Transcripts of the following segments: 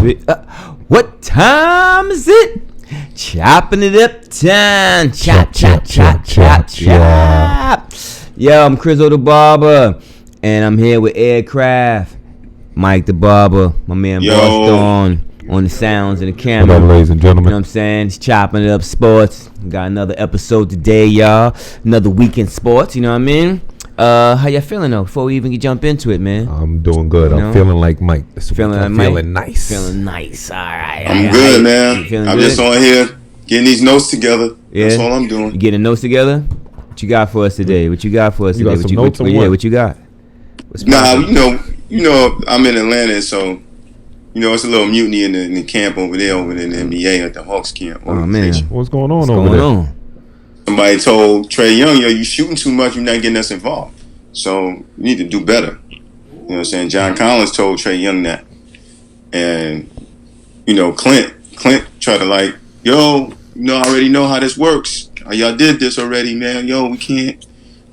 What time is it? Chopping it up time. Chop. Yo, I'm Chris the Barber, and I'm here with Aircraft. Mike the Barber, my man Boston on the sounds and the camera. What up, ladies and gentlemen? You know what I'm saying? It's Chopping It Up Sports. We got another episode today, y'all. Another weekend sports, you know what I mean? How y'all feeling though? Before we even jump into it, man. I'm doing good. I'm feeling like Mike. Feeling nice. Feeling nice. All right. I'm good, man. I'm just on here getting these notes together. Yeah. That's all I'm doing. You getting notes together? What you got for us today? What you got for us today? Got some notes on what? What you got? Nah, you know, I'm in Atlanta, so it's a little mutiny in the camp over there in the NBA at the Hawks camp. Oh man, what's going on over there? Somebody told Trae Young, you shooting too much, you're not getting us involved. So you need to do better. You know what I'm saying? John Collins told Trae Young that. And, Clint tried to I already know how this works. Y'all did this already, man. We can't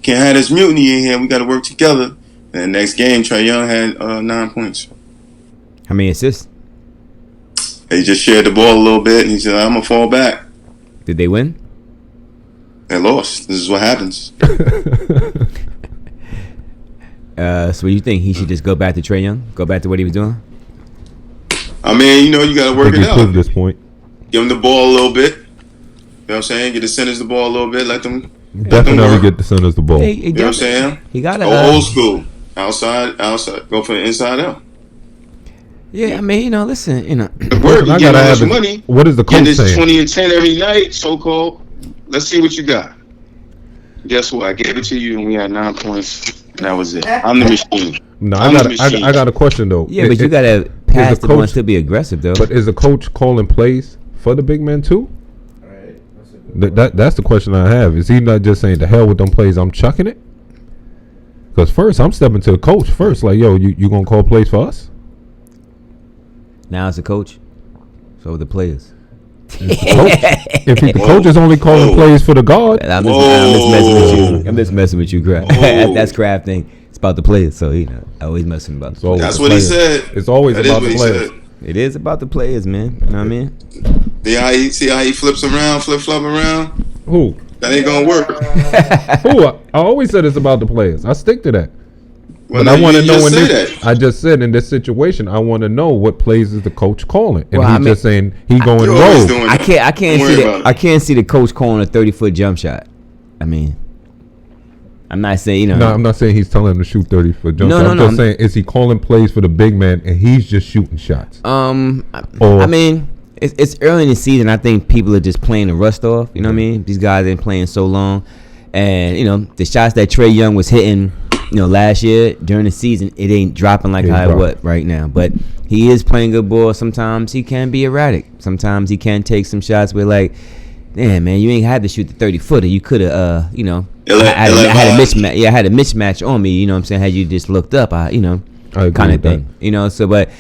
have this mutiny in here. We got to work together. And the next game, Trae Young had 9 points. How many assists? They just shared the ball a little bit, and he said, I'm going to fall back. Did they win? They lost. This is what happens. So what do you think? He should just go back to Trae Young? Go back to what he was doing? I mean, you got to work it out. At this point. Give him the ball a little bit. You know what I'm saying? Get the centers the ball a little bit. Let them Definitely get the centers the ball. You know what I'm saying? He got old school. Outside. Go for the inside out. Yeah, I mean, listen, The work, you get all this money. What is the coach saying? This 20 and 10 every night, so-called. Let's see what you got. Guess what? I gave it to you, and we had 9 points. And that was it. I'm the machine. No, I got a question though. Yeah, but you gotta pass the ball and still be aggressive though. But is the coach calling plays for the big men too? That's the question I have. Is he not just saying, "To hell with them plays, I'm chucking it"? Because first, I'm stepping to the coach first. Like, yo, you gonna call plays for us? Now it's the coach. So the players. If the coach is only calling plays for the guard, I'm just messing with you. I'm just messing with you, Kraft. That's Kraft thing. It's about the players, so I always messing about the players. That's what he said. It's always about the players. It is about the players, man. You know what I mean? See how he flips around, flip-flop around? Who? That ain't gonna work. Who? I always said it's about the players. I stick to that. Well, but I want to know in this. I just said in this situation, I want to know what plays is the coach calling, and he's just saying he going rogue. I can't see the coach calling a 30-foot jump shot. I mean, I'm not saying No, I'm not saying he's telling him to shoot 30-foot jump shot. I'm just saying, is he calling plays for the big man and he's just shooting shots? I mean, it's early in the season. I think people are just playing the rust off. You know what I mean? These guys been playing so long, and the shots that Trae Young was hitting. Last year during the season, it ain't dropping like how it was right now. But he is playing good ball. Sometimes he can be erratic. Sometimes he can take some shots where, like, damn, man, you ain't had to shoot the 30-footer. You could have, I had a mismatch. Yeah, I had a mismatch on me. You know what I'm saying? Had you just looked up, I kind of thing. So, but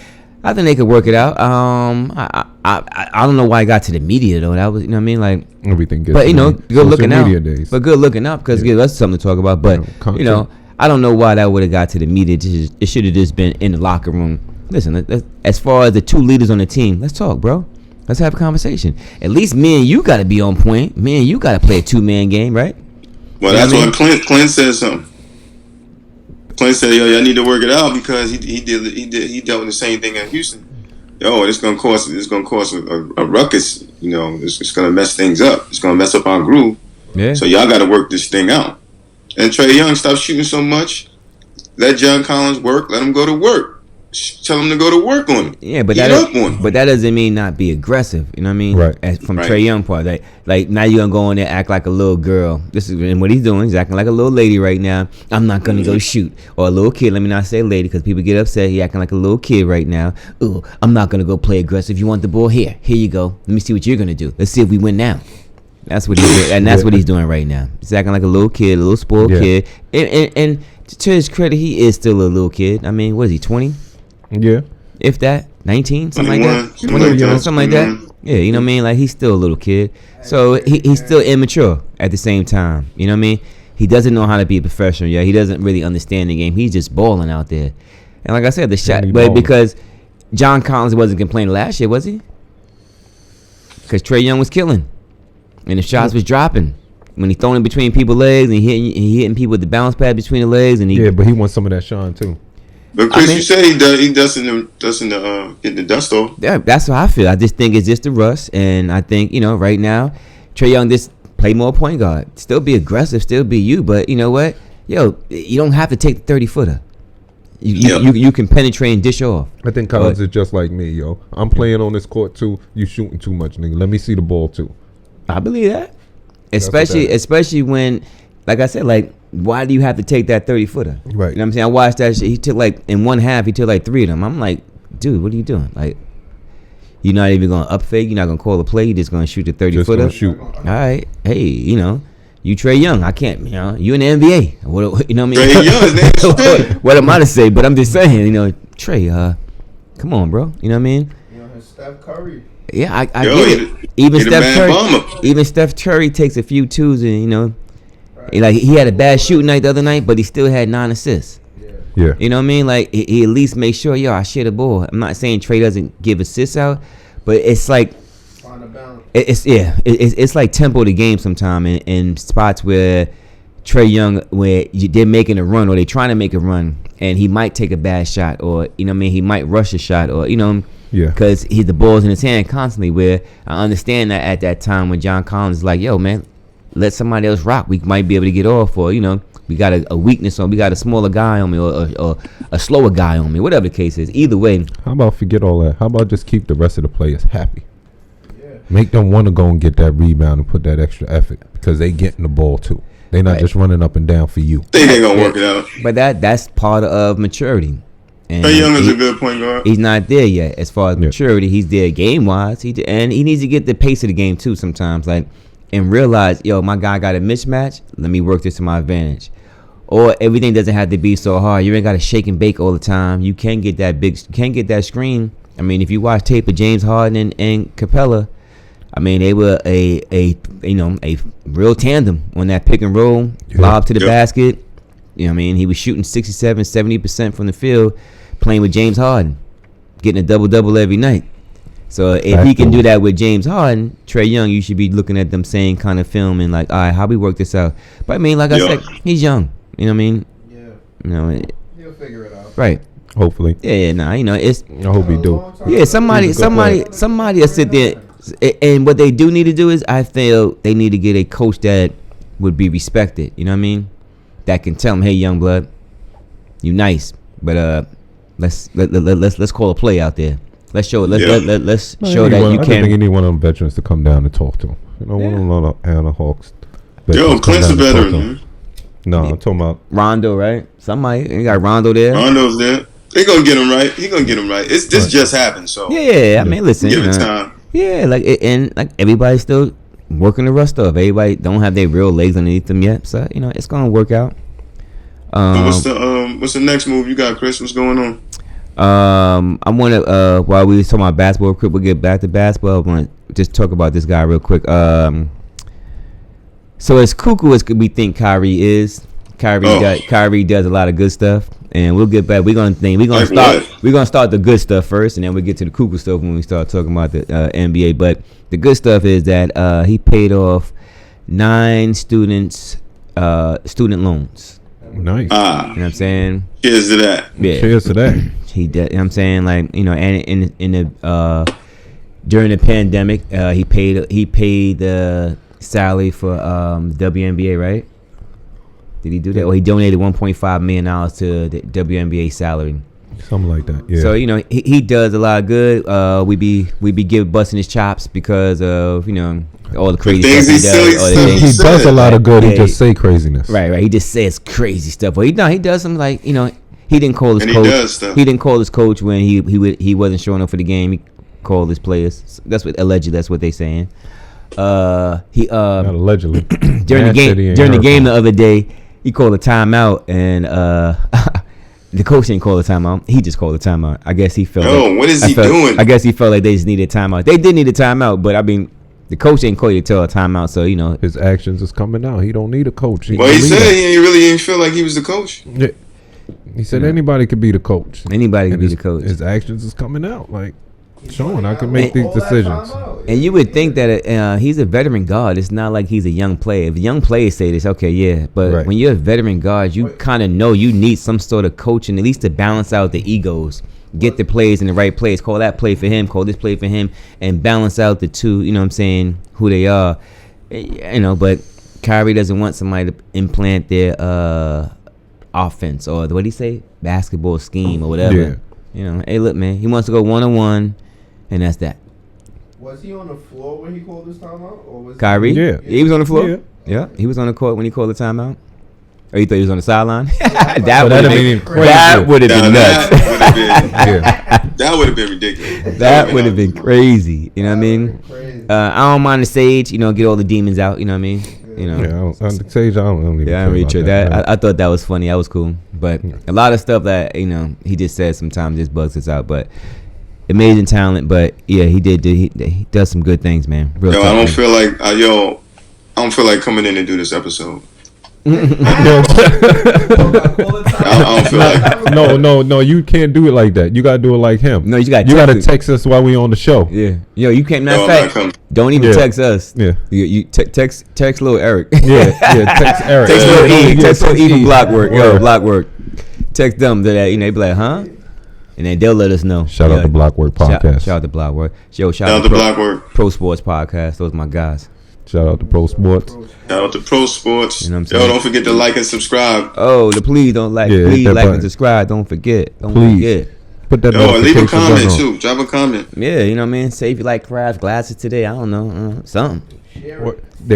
I think they could work it out. I don't know why I got to the media though. That was, like everything. But good looking out. Days. But good looking out because that's something to talk about. But I don't know why that would have got to the media. It should have just been in the locker room. Listen, as far as the two leaders on the team, let's talk, bro. Let's have a conversation. At least me and you got to be on point. Me and you got to play a two-man game, right? Well, that's what Clint said something. Clint said, y'all need to work it out because he dealt with the same thing in Houston. It's gonna cause a ruckus. It's gonna mess things up. It's gonna mess up our groove. Yeah. So y'all got to work this thing out. And Trae Young, stop shooting so much. Let John Collins work. Let him go to work. Tell him to go to work on it. Yeah, but that doesn't mean not be aggressive. You know what I mean? Right. Trae Young part, like now you're gonna go in there and act like a little girl. This is what he's doing. He's acting like a little lady right now. I'm not gonna go shoot, or a little kid. Let me not say lady because people get upset. He acting like a little kid right now. Ooh, I'm not gonna go play aggressive. You want the ball? Here you go. Let me see what you're gonna do. Let's see if we win now. That's what he's doing, and that's what he's doing right now. He's acting like a little kid, a little spoiled kid. And to his credit, he is still a little kid. I mean, what is he, 20? Yeah. If that, 19, something 21, like that. 20, something like that. Yeah, you know what I mean? Like, he's still a little kid. So he's still immature at the same time. You know what I mean? He doesn't know how to be a professional. Yeah, he doesn't really understand the game. He's just balling out there. And like I said, the shot, but because John Collins wasn't complaining last year, was he? Because Trae Young was killing, and the shots was dropping when he throwing in between people's legs and he hitting people with the bounce pad between the legs. And but he wants some of that shine too. But Chris, you said he doesn't get the dust off. Yeah, that's how I feel. I just think it's just a rust, and I think right now, Trae Young just play more point guard, still be aggressive, still be you. But you know what, you don't have to take the 30-footer. You can penetrate and dish off. I think Collins is just like me, yo. I'm playing on this court too. You shooting too much, nigga. Let me see the ball too. I believe that, especially when, like I said, like why do you have to take that 30-footer? Right. You know what I'm saying? I watched that shit. He took in one half. He took 3 of them. I'm like, dude, what are you doing? Like, you're not even gonna up fake. You're not gonna call a play. You're just gonna shoot the 30-footer. Shoot. All right. Hey, you Trae Young. I can't. You in the NBA. What you know what I mean? Trae Young, name what am I to say? But I'm just saying. Trae. Come on, bro. You know what I mean? Steph Curry. Yeah, I get it. Even Steph Curry takes a few twos, and like he had a bad shooting night the other night, but he still had 9 assists. Yeah. You know what I mean? Like he at least make sure, I share the ball. I'm not saying Trae doesn't give assists out, but it's like it's like tempo the game sometime in spots where Trae Young, where they're making a run or they're trying to make a run, and he might take a bad shot, or he might rush a shot, or because the ball's in his hand constantly. Where I understand that at that time when John Collins is like, yo man, let somebody else rock, we might be able to get off, or we got a weakness, or we got a smaller guy on me, or a slower guy on me, whatever the case is. Either way, how about forget all that? How about just keep the rest of the players happy? Make them want to go and get that rebound and put that extra effort, because they getting the ball too. They not just running up and down for you. They ain't gonna work it out. But that's part of maturity. And Trae Young is a good point guard. He's not there yet as far as maturity. He's there game wise. And he needs to get the pace of the game too sometimes. Like, and realize, my guy got a mismatch. Let me work this to my advantage. Or everything doesn't have to be so hard. You ain't got to shake and bake all the time. You can get that screen. I mean, if you watch tape of James Harden and Capella, I mean, they were a real tandem on that pick and roll, lob to the basket. You know what I mean? He was shooting 67, 70% from the field, playing with James Harden, getting a double-double every night. So if he can do that with James Harden, Trae Young, you should be looking at them same kind of film and like, all right, how we work this out? But I mean, like I said, he's young. You know what I mean? Yeah. He'll figure it out. Right. Hopefully. Yeah. it's. I hope he do. Yeah. Somebody will sit there. And what they do need to do is, I feel they need to get a coach that would be respected. You know what I mean? That can tell them, hey, young blood, you nice, but let's call a play out there. Let's show that you can. I think you need one of them veterans to come down and talk to him. One of the Anna Hawks. Clint's a veteran, man. No, I'm talking about Rondo, right? Somebody, you got Rondo there. Rondo's there. They gonna get him right. He gonna get him right. This just happened, so yeah. I mean, listen, give it time. Yeah, and everybody's still working the rust off. Everybody don't have their real legs underneath them yet, so it's gonna work out. What's the next move you got, Chris? What's going on? I want to while we was talking about basketball, quick, we'll get back to basketball. I want to just talk about this guy real quick. So as cuckoo as we think Kyrie is, Kyrie does a lot of good stuff. And we'll get back. We're gonna start the good stuff first, and then we'll get to the cuckoo stuff when we start talking about the NBA. But the good stuff is that he paid off 9 student loans. Nice. You know what I'm saying? Cheers to that. Yeah. Cheers to that. He did. You know what I'm saying, like, and in the during the pandemic, he paid the salary for the WNBA, right? Did he do that? Or he donated $1.5 million to the WNBA salary. Something like that, yeah. So, he does a lot of good. We be busting his chops because of, all the crazy stuff he does. He does a lot of good. He just say craziness. Right. He just says crazy stuff. But he does some, like, he didn't call his coach. He didn't call his coach when he wasn't showing up for the game. He called his players. That's what they saying. Not allegedly. during the game the other day, he called a timeout, and the coach didn't call a timeout. He just called a timeout. I guess he felt. What is he doing? I guess he felt like they just needed a timeout. They did need a timeout, but I mean, the coach didn't call you to tell a timeout, so his actions is coming out. He don't need a coach. He said he really didn't feel like he was the coach. Yeah. He said anybody could be the coach. Anybody could be his, the coach. His actions is coming out like showing I can make these decisions. And you would think that he's a veteran guard. It's not like he's a young player. If young players say this, okay, yeah. But when you're a veteran guard, you kind of know you need some sort of coaching, at least to balance out the egos. Get the plays in the right place. Call that play for him. Call this play for him. And balance out the two, you know what I'm saying, who they are. You know, but Kyrie doesn't want somebody to implant their offense or, what do you say, basketball scheme or whatever. Yeah. You know, hey, look, man, he wants to go one-on-one, and that's that. Was he on the floor when he called his timeout? Or was Kyrie? Yeah. He was on the floor? Yeah. He was on the court when he called the timeout. Or you thought he was on the sideline? That would have been nuts. That would have been ridiculous. That would have been crazy. You know what I mean? I don't mind the stage. You know, get all the demons out. You know what I mean? You know. On the stage, I don't even I'm really sure that. I thought that was funny. That was cool. But a lot of stuff that, you know, he just says sometimes just bugs us out. But amazing talent. But yeah, he does some good things, man. Real I don't feel like I don't feel like coming in and do this episode. I don't feel like no, you can't do it like that. You gotta do it like him. No, you gotta text us while we on the show. Yeah, yo, you can't. Matter of fact, don't even text us. Yeah, you text little Eric. Yeah, text Eric. Text little E. Text little E from block work. Yo, block work. Text them to that. You know, they be like, huh? And then they'll let us know. Shout out to Blockwork Podcast. Shout out to Blockwork. Yo, shout out to Blockwork Pro Sports Podcast. Those are my guys. Shout out to Pro Sports. Shout out to Pro Sports. You know what I'm saying? Yo, don't forget to like and subscribe. Oh, please don't like. Yeah, please like button. and subscribe. Don't forget. Don't please forget. Put that. Yo, leave a comment on. too. Drop a comment. Yeah, you know what I mean. Say if you like crabs, glasses today. I don't know, something. They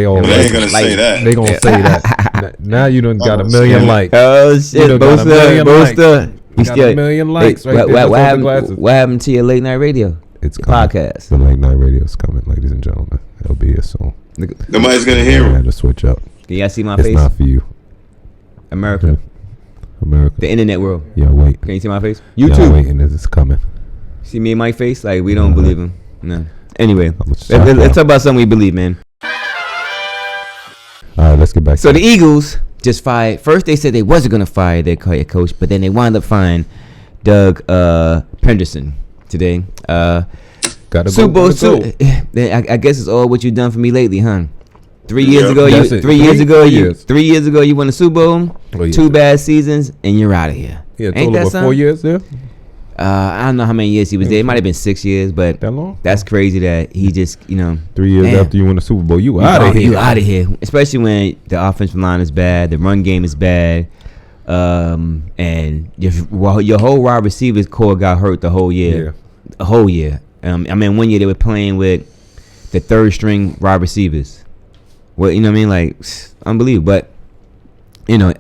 all. They ain't gonna say that. They gonna say that. Now you done got a million likes. Oh shit, Boaster. You got a million likes. Right there. What happened to your late night radio? It's podcast. The late night radio is coming, ladies and gentlemen. It'll be here soon. Nobody's gonna hear I him. had to switch up. Can y'all see my It's face? not for you. America. America. The internet world. Yeah, wait. Can you see my face? Y'all YouTube. waiting as it's coming. See me and my face? Like, we don't believe him. No. Anyway, let's talk about something we believe, man. All right, let's get back. So the Eagles just fired. First, they said they wasn't going to fire their coach, but then they wound up firing Doug Pederson today. Super Bowl. I guess it's all what you've done for me lately, huh? 3 years ago, you won the Super Bowl. 2 bad seasons, and you're out of here. Yeah, ain't that 4 years there? I don't know how many years he was there. It might have been 6 years, but that long? That's crazy that he just, 3 years after you won the Super Bowl, you out of here. You out of here, especially when the offensive line is bad, the run game is bad, and your whole wide receivers core got hurt the whole year. Yeah. A whole year. I mean, 1 year they were playing with the third string wide receivers. Well, you know what I mean? Like, unbelievable. But,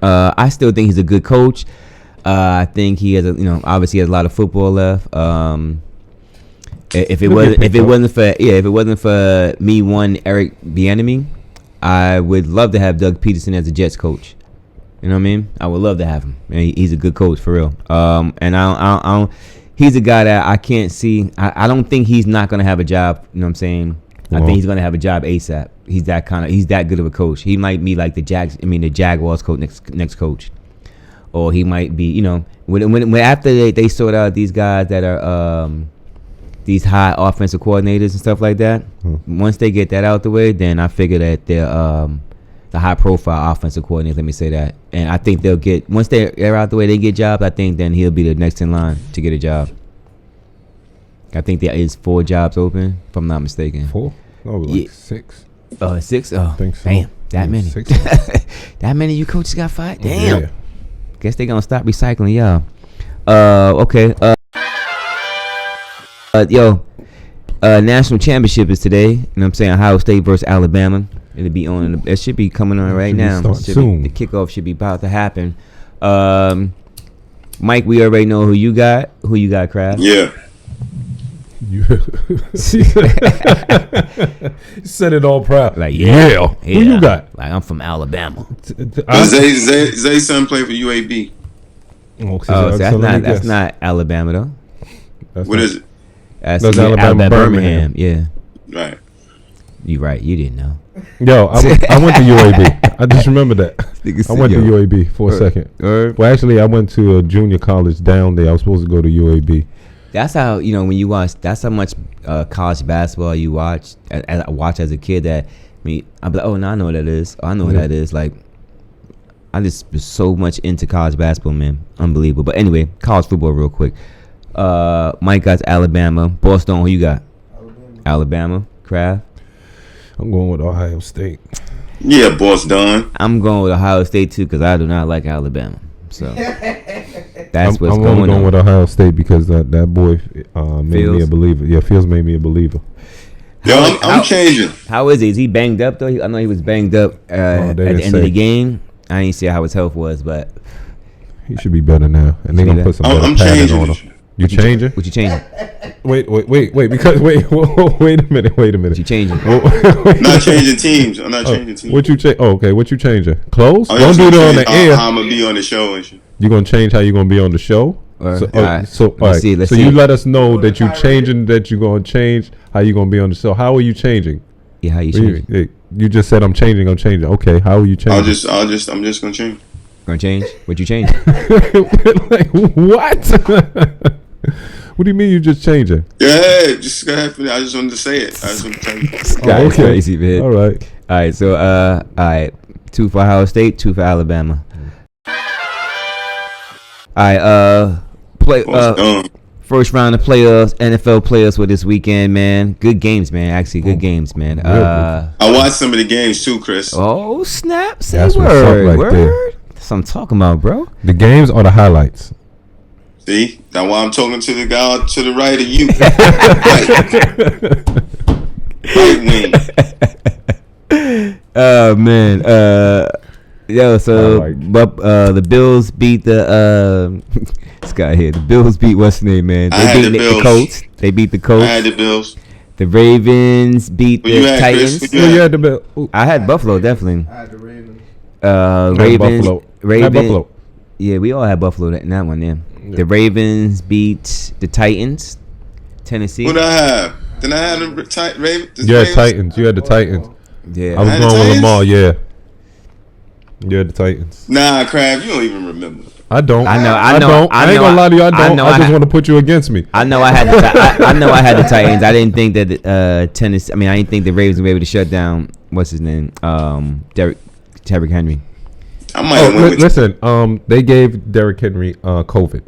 I still think he's a good coach. I think he has obviously has a lot of football left. If it wasn't for me, Eric Bieniemy, I would love to have Doug Pederson as a Jets coach. You know what I mean? I would love to have him. He's a good coach for real. And I don't. He's a guy that I can't see. I don't think he's not gonna have a job. You know what I'm saying? I think he's gonna have a job ASAP. He's that good of a coach. He might be like the Jaguars coach next coach, or he might be. When after they sort out these guys that are these high offensive coordinators and stuff like that. Once they get that out the way, then I figure that they're the high profile offensive coordinators. Let me say that, and I think they'll get once they're out the way, they get jobs. I think then he'll be the next in line to get a job. I think there is 4 jobs open, if I'm not mistaken. 4? No, like 6. 6? Oh, I think so. Damn, that many. 6. That many of you coaches got fired? Damn. Yeah. Guess they gonna stop recycling y'all. Okay. National championship is today. You know what I'm saying? Ohio State versus Alabama. It'll be on. It should be coming on right now. Soon. The kickoff should be about to happen. Mike, we already know who you got. Who you got, Kraft? Yeah. You said it all proud. Like, yeah. Who you got? Like, I'm from Alabama. Zay's son played for UAB. That's not Alabama though. What is it? That's Alabama Birmingham. Yeah. Right. You right. You didn't know. Yo, I went to UAB. I just remember that. I went to UAB for a second. Well, actually, I went to a junior college down there. I was supposed to go to UAB. That's how, when you watch, that's how much college basketball you watch. I watched as a kid that, I'm like, oh, no, I know what that is. Oh, I know what that is. Like, I just was so much into college basketball, man. Unbelievable. But anyway, college football real quick. Mike got Alabama. Boston, who you got? Alabama. Kraft. I'm going with Ohio State. Yeah, boss done. I'm going with Ohio State too because I do not like Alabama. So that's what's I'm going on. with Ohio State because that boy made me a believer. Yeah, Fields made me a believer. Yo, I'm changing. How is he? Is he banged up though? I know he was banged up at the end of the game. I didn't see how his health was, but he should be better now. And they're gonna put some better padding on him. You changing? What you changing? Wait. Because wait a minute. What you changing? I'm not changing teams. I'm not changing teams. What you change? Oh, okay. What you changing? Clothes? Don't do that on the air. How I'm gonna be on the show and shit. You gonna change how you gonna be on the show? So let's see. You let us know that you changing. That you gonna change how you gonna be on the show. How are you changing? Yeah, how you changing? You just said I'm changing. Okay, how are you changing? I'm just gonna change. Gonna change? What you change? Like what? What do you mean you just changing? Yeah, just go ahead. I just wanted to say it. I just wanted to tell you. This guy is crazy, man. All right. So all right, 2 for Ohio State, 2 for Alabama. All right, first round of playoffs, NFL playoffs for this weekend, man. Good games, man. Actually, good games, man. I watched some of the games too, Chris. Oh snap! Say That's word, word. There. That's what I'm talking about, bro. The games are the highlights. See, that's why I'm talking to the guy to the right of you. Right wing. Oh man. So the Bills beat the this guy here. The Bills beat what's the name, man? They beat the Colts. They beat the Colts. I had the Bills. The Ravens beat the Titans. You had the Bills. I had Buffalo, definitely. I had the Ravens. Ravens. Buffalo. Yeah, we all had Buffalo in that one, yeah. The Ravens beat the Titans. Tennessee. What I have? Then I had the Ravens. You had Titans. You had the Titans. Yeah. I was going with Lamar, yeah. You had the Titans. Nah, Crab, you don't even remember. I don't. I know. I ain't gonna lie to you. I don't. I just want to put you against me. I know I had I know I had the Titans. I didn't think that Tennessee. I mean, I didn't think the Ravens would be able to shut down what's his name, Derrick Henry. I might have went with listen. They gave Derrick Henry COVID.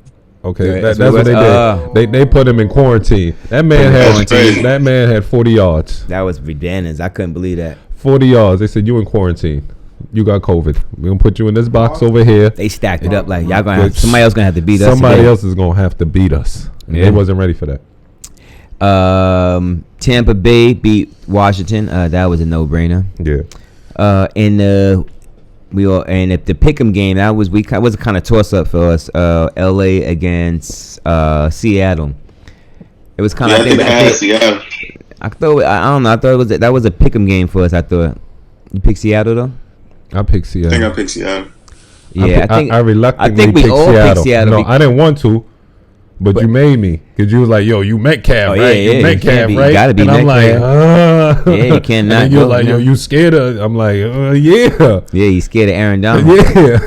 Okay, Yeah, that's what they did. They put him in quarantine. That man had 40 yards. That was bananas. I couldn't believe that. 40 yards. They said you in quarantine. You got COVID. We're gonna put you in this box over here. They stacked it up like y'all gonna have, somebody else gonna have to beat us. Somebody else is gonna have to beat us. Yeah. They wasn't ready for that. Tampa Bay beat Washington. That was a no-brainer. Yeah. And if the Pick'em game that was a kind of toss-up for us. LA against Seattle. It was kind of. Seattle. I thought that was a Pick'em game for us. I thought you picked Seattle though. I picked Seattle. I think I picked Seattle. Yeah, I reluctantly think we picked all Seattle. picked Seattle. No, I didn't want to, but you made me because you was like, "Yo, you Metcalf, right? Yeah, you Metcalf, right?" You gotta be and I'm Metcalf. like, yeah, you cannot. And you're like, "Yo, you scared of?" I'm like, "Yeah." Yeah, you scared of Aaron Donald. Yeah.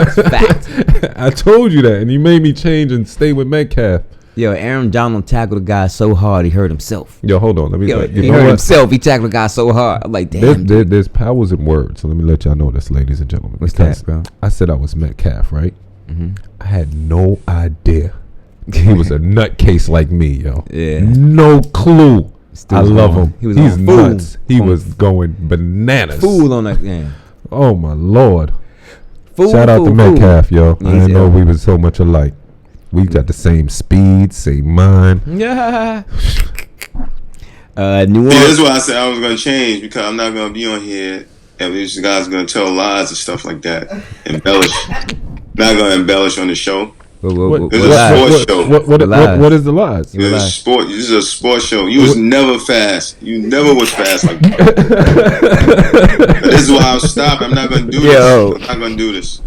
Fact. I told you that, and you made me change and stay with Metcalf. Yo, Aaron Donald tackled a guy so hard he hurt himself. Yo, hold on. Let me. He hurt himself. He tackled a guy so hard. I'm like, damn. There's powers in words. So let me let y'all know this, ladies and gentlemen. What's that, bro? I said I was Metcalf, right? Mm-hmm. I had no idea he was a nutcase like me, yo. Yeah. No clue. I love him. He's nuts. He was going bananas. Fool on that game. Oh my Lord. Shout out to Metcalf, yo. I didn't know we was so much alike. We got the same speed, same mind. Yeah. New Orleans. This is why I said I was going to change because I'm not going to be on here and these guys going to tell lies and stuff like that. Embellish. Not going to embellish on the show. It's a sports show. What is the lies? This is a sports show. You was never fast. You never was fast like that. This is why I'm stopping. I'm not going to do this. I'm not going to do this.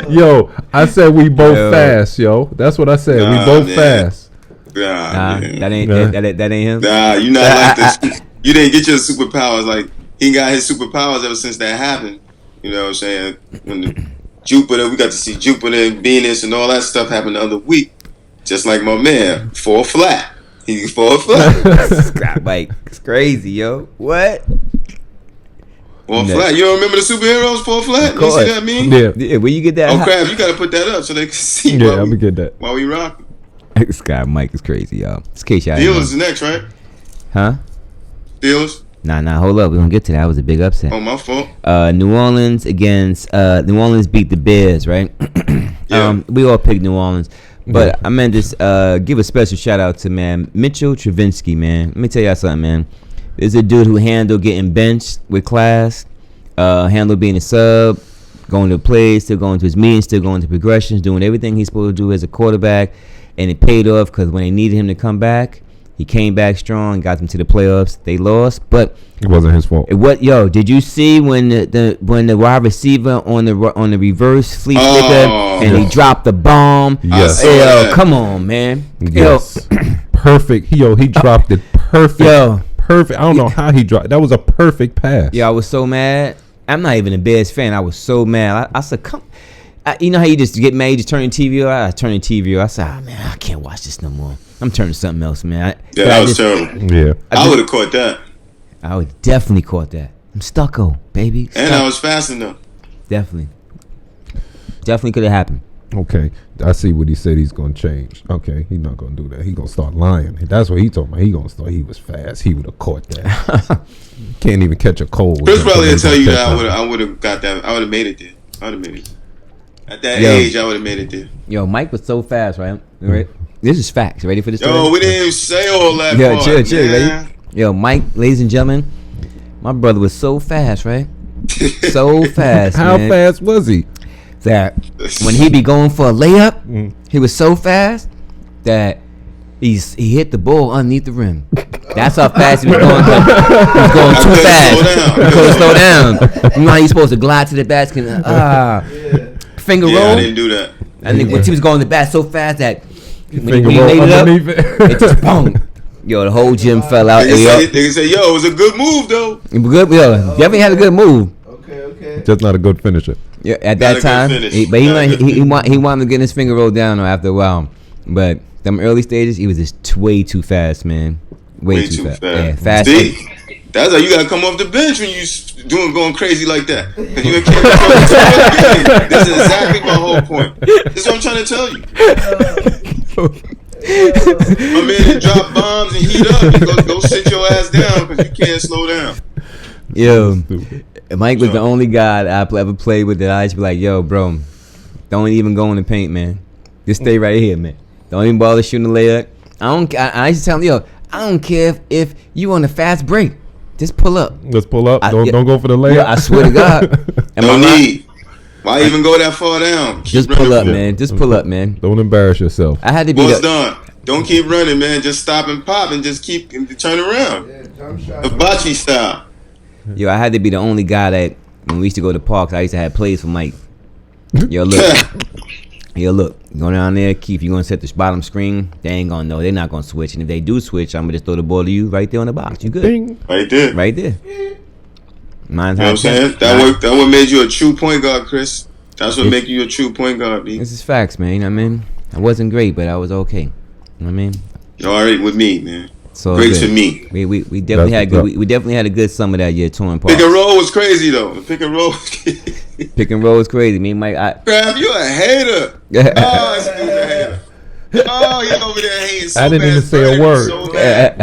Yo, I said we both fast, yo. That's what I said. We both fast. That ain't him. Nah, you not like this. You didn't get your superpowers. Like he got his superpowers ever since that happened. You know what I'm saying? When Jupiter, we got to see Jupiter and Venus and all that stuff happen the other week. Just like my man, 4 flat. He 4 flat. Like, it's crazy, yo. What? 4 flat. You don't remember the superheroes 4 flat? You see that meme? Yeah. Where you get that? Oh crap! You gotta put that up so they can see. Yeah, I'm gonna get that. While we rock. Scott Mike is crazy, y'all. It's case y'all. Steelers is next, right? Huh? Steelers. Nah. Hold up. We gonna get to that. That was a big upset. Oh, my fault. New Orleans beat the Bears, right? Yeah. We all picked New Orleans, but I meant to give a special shout out to Mitchell Trubisky, man. Let me tell y'all something, man. There's a dude who handled getting benched with class, handled being a sub, going to plays, still going to his meetings, still going to progressions, doing everything he's supposed to do as a quarterback, and it paid off because when they needed him to come back, he came back strong, got them to the playoffs. They lost, but it wasn't his fault. Did you see when the wide receiver on the reverse flea flicker and he dropped the bomb? Yes. Yo, come on, man. Yes. Perfect. He dropped it perfect. Perfect. I don't know how he dropped. That was a perfect pass. Yeah, I was so mad. I'm not even a Bears fan. I was so mad. I said, come. You know how you just get mad, you just turn the TV off? I turned the TV off. I said, man, I can't watch this no more. I'm turning to something else, man. That was terrible. Yeah. I would have caught that. I would definitely caught that. I'm stucco, baby. And I was fast enough. Definitely could have happened. Okay. I see what he said he's going to change. Okay. He's not going to do that. He's going to start lying. That's what he told me. He was fast. He would have caught that. Can't even catch a cold. Chris probably will tell you that I would have got that. I would have made it there. I would have made it. At that age, I would have made it there. Yo, Mike was so fast, right? This is facts. Ready for this? Yo, we didn't even say all that. Yo, chill, ready? Yo, Mike, ladies and gentlemen, my brother was so fast, right? So fast. How man, fast was he? that when he be going for a layup, he was so fast that he hit the ball underneath the rim. That's how fast he was going. He was going too fast. He couldn't slow down. You know how you supposed to glide to the basket? Finger roll. I didn't do that. I think when he was going to the bat so fast that when he roll laid it up, underneath it just boom. Yo, the whole gym fell out. They say, yo, it was a good move though. Good, yo, definitely had a good move. Okay. Just not a good finisher. Yeah, at that time, he wanted to get his finger rolled down after a while, but them early stages, he was just way too fast, man. Way too fast. Yeah, fast. See, that's how you gotta come off the bench when you going crazy like that. You can't this is exactly my whole point. This is what I'm trying to tell you. My man drop bombs and heat up. You go sit your ass down because you can't slow down. Yo, Mike was the only guy that I ever played with that I used to be like, yo, bro, don't even go in the paint, man. Just stay right here, man. Don't even bother shooting the layup. I used to tell him, yo, I don't care if you on a fast break. Just pull up. Let's pull up. Don't go for the layup. Yeah, I swear to God. No need. Why even go that far down? Just pull up, man. Just pull up, man. Don't embarrass yourself. I had to be. What's done? Don't keep running, man. Just stop and pop and just keep turn around. Hibachi style. Yo, I had to be the only guy that when we used to go to parks, I used to have plays for Mike. Yo, look. Yo, look. You go down there, Keith. You gonna set the bottom screen? They ain't gonna know. They're not gonna switch. And if they do switch, I'm gonna just throw the ball to you right there on the box. You good? Ding. Right there. Right there. Mine's you know what I'm saying? That what made you a true point guard, Chris. That's what make you a true point guard, B. This is facts, man. You know what I mean? I wasn't great, but I was okay. You know what I mean? You're all right with me, man. So great good. to me. We definitely had good. We definitely had a good summer that year touring parks. Pick and roll was crazy though. The pick and roll. Pick and roll was crazy. Me and Mike. Crap, you a hater. Oh, this dude's a hater. Oh, he's over there hating. So I didn't even say a word. So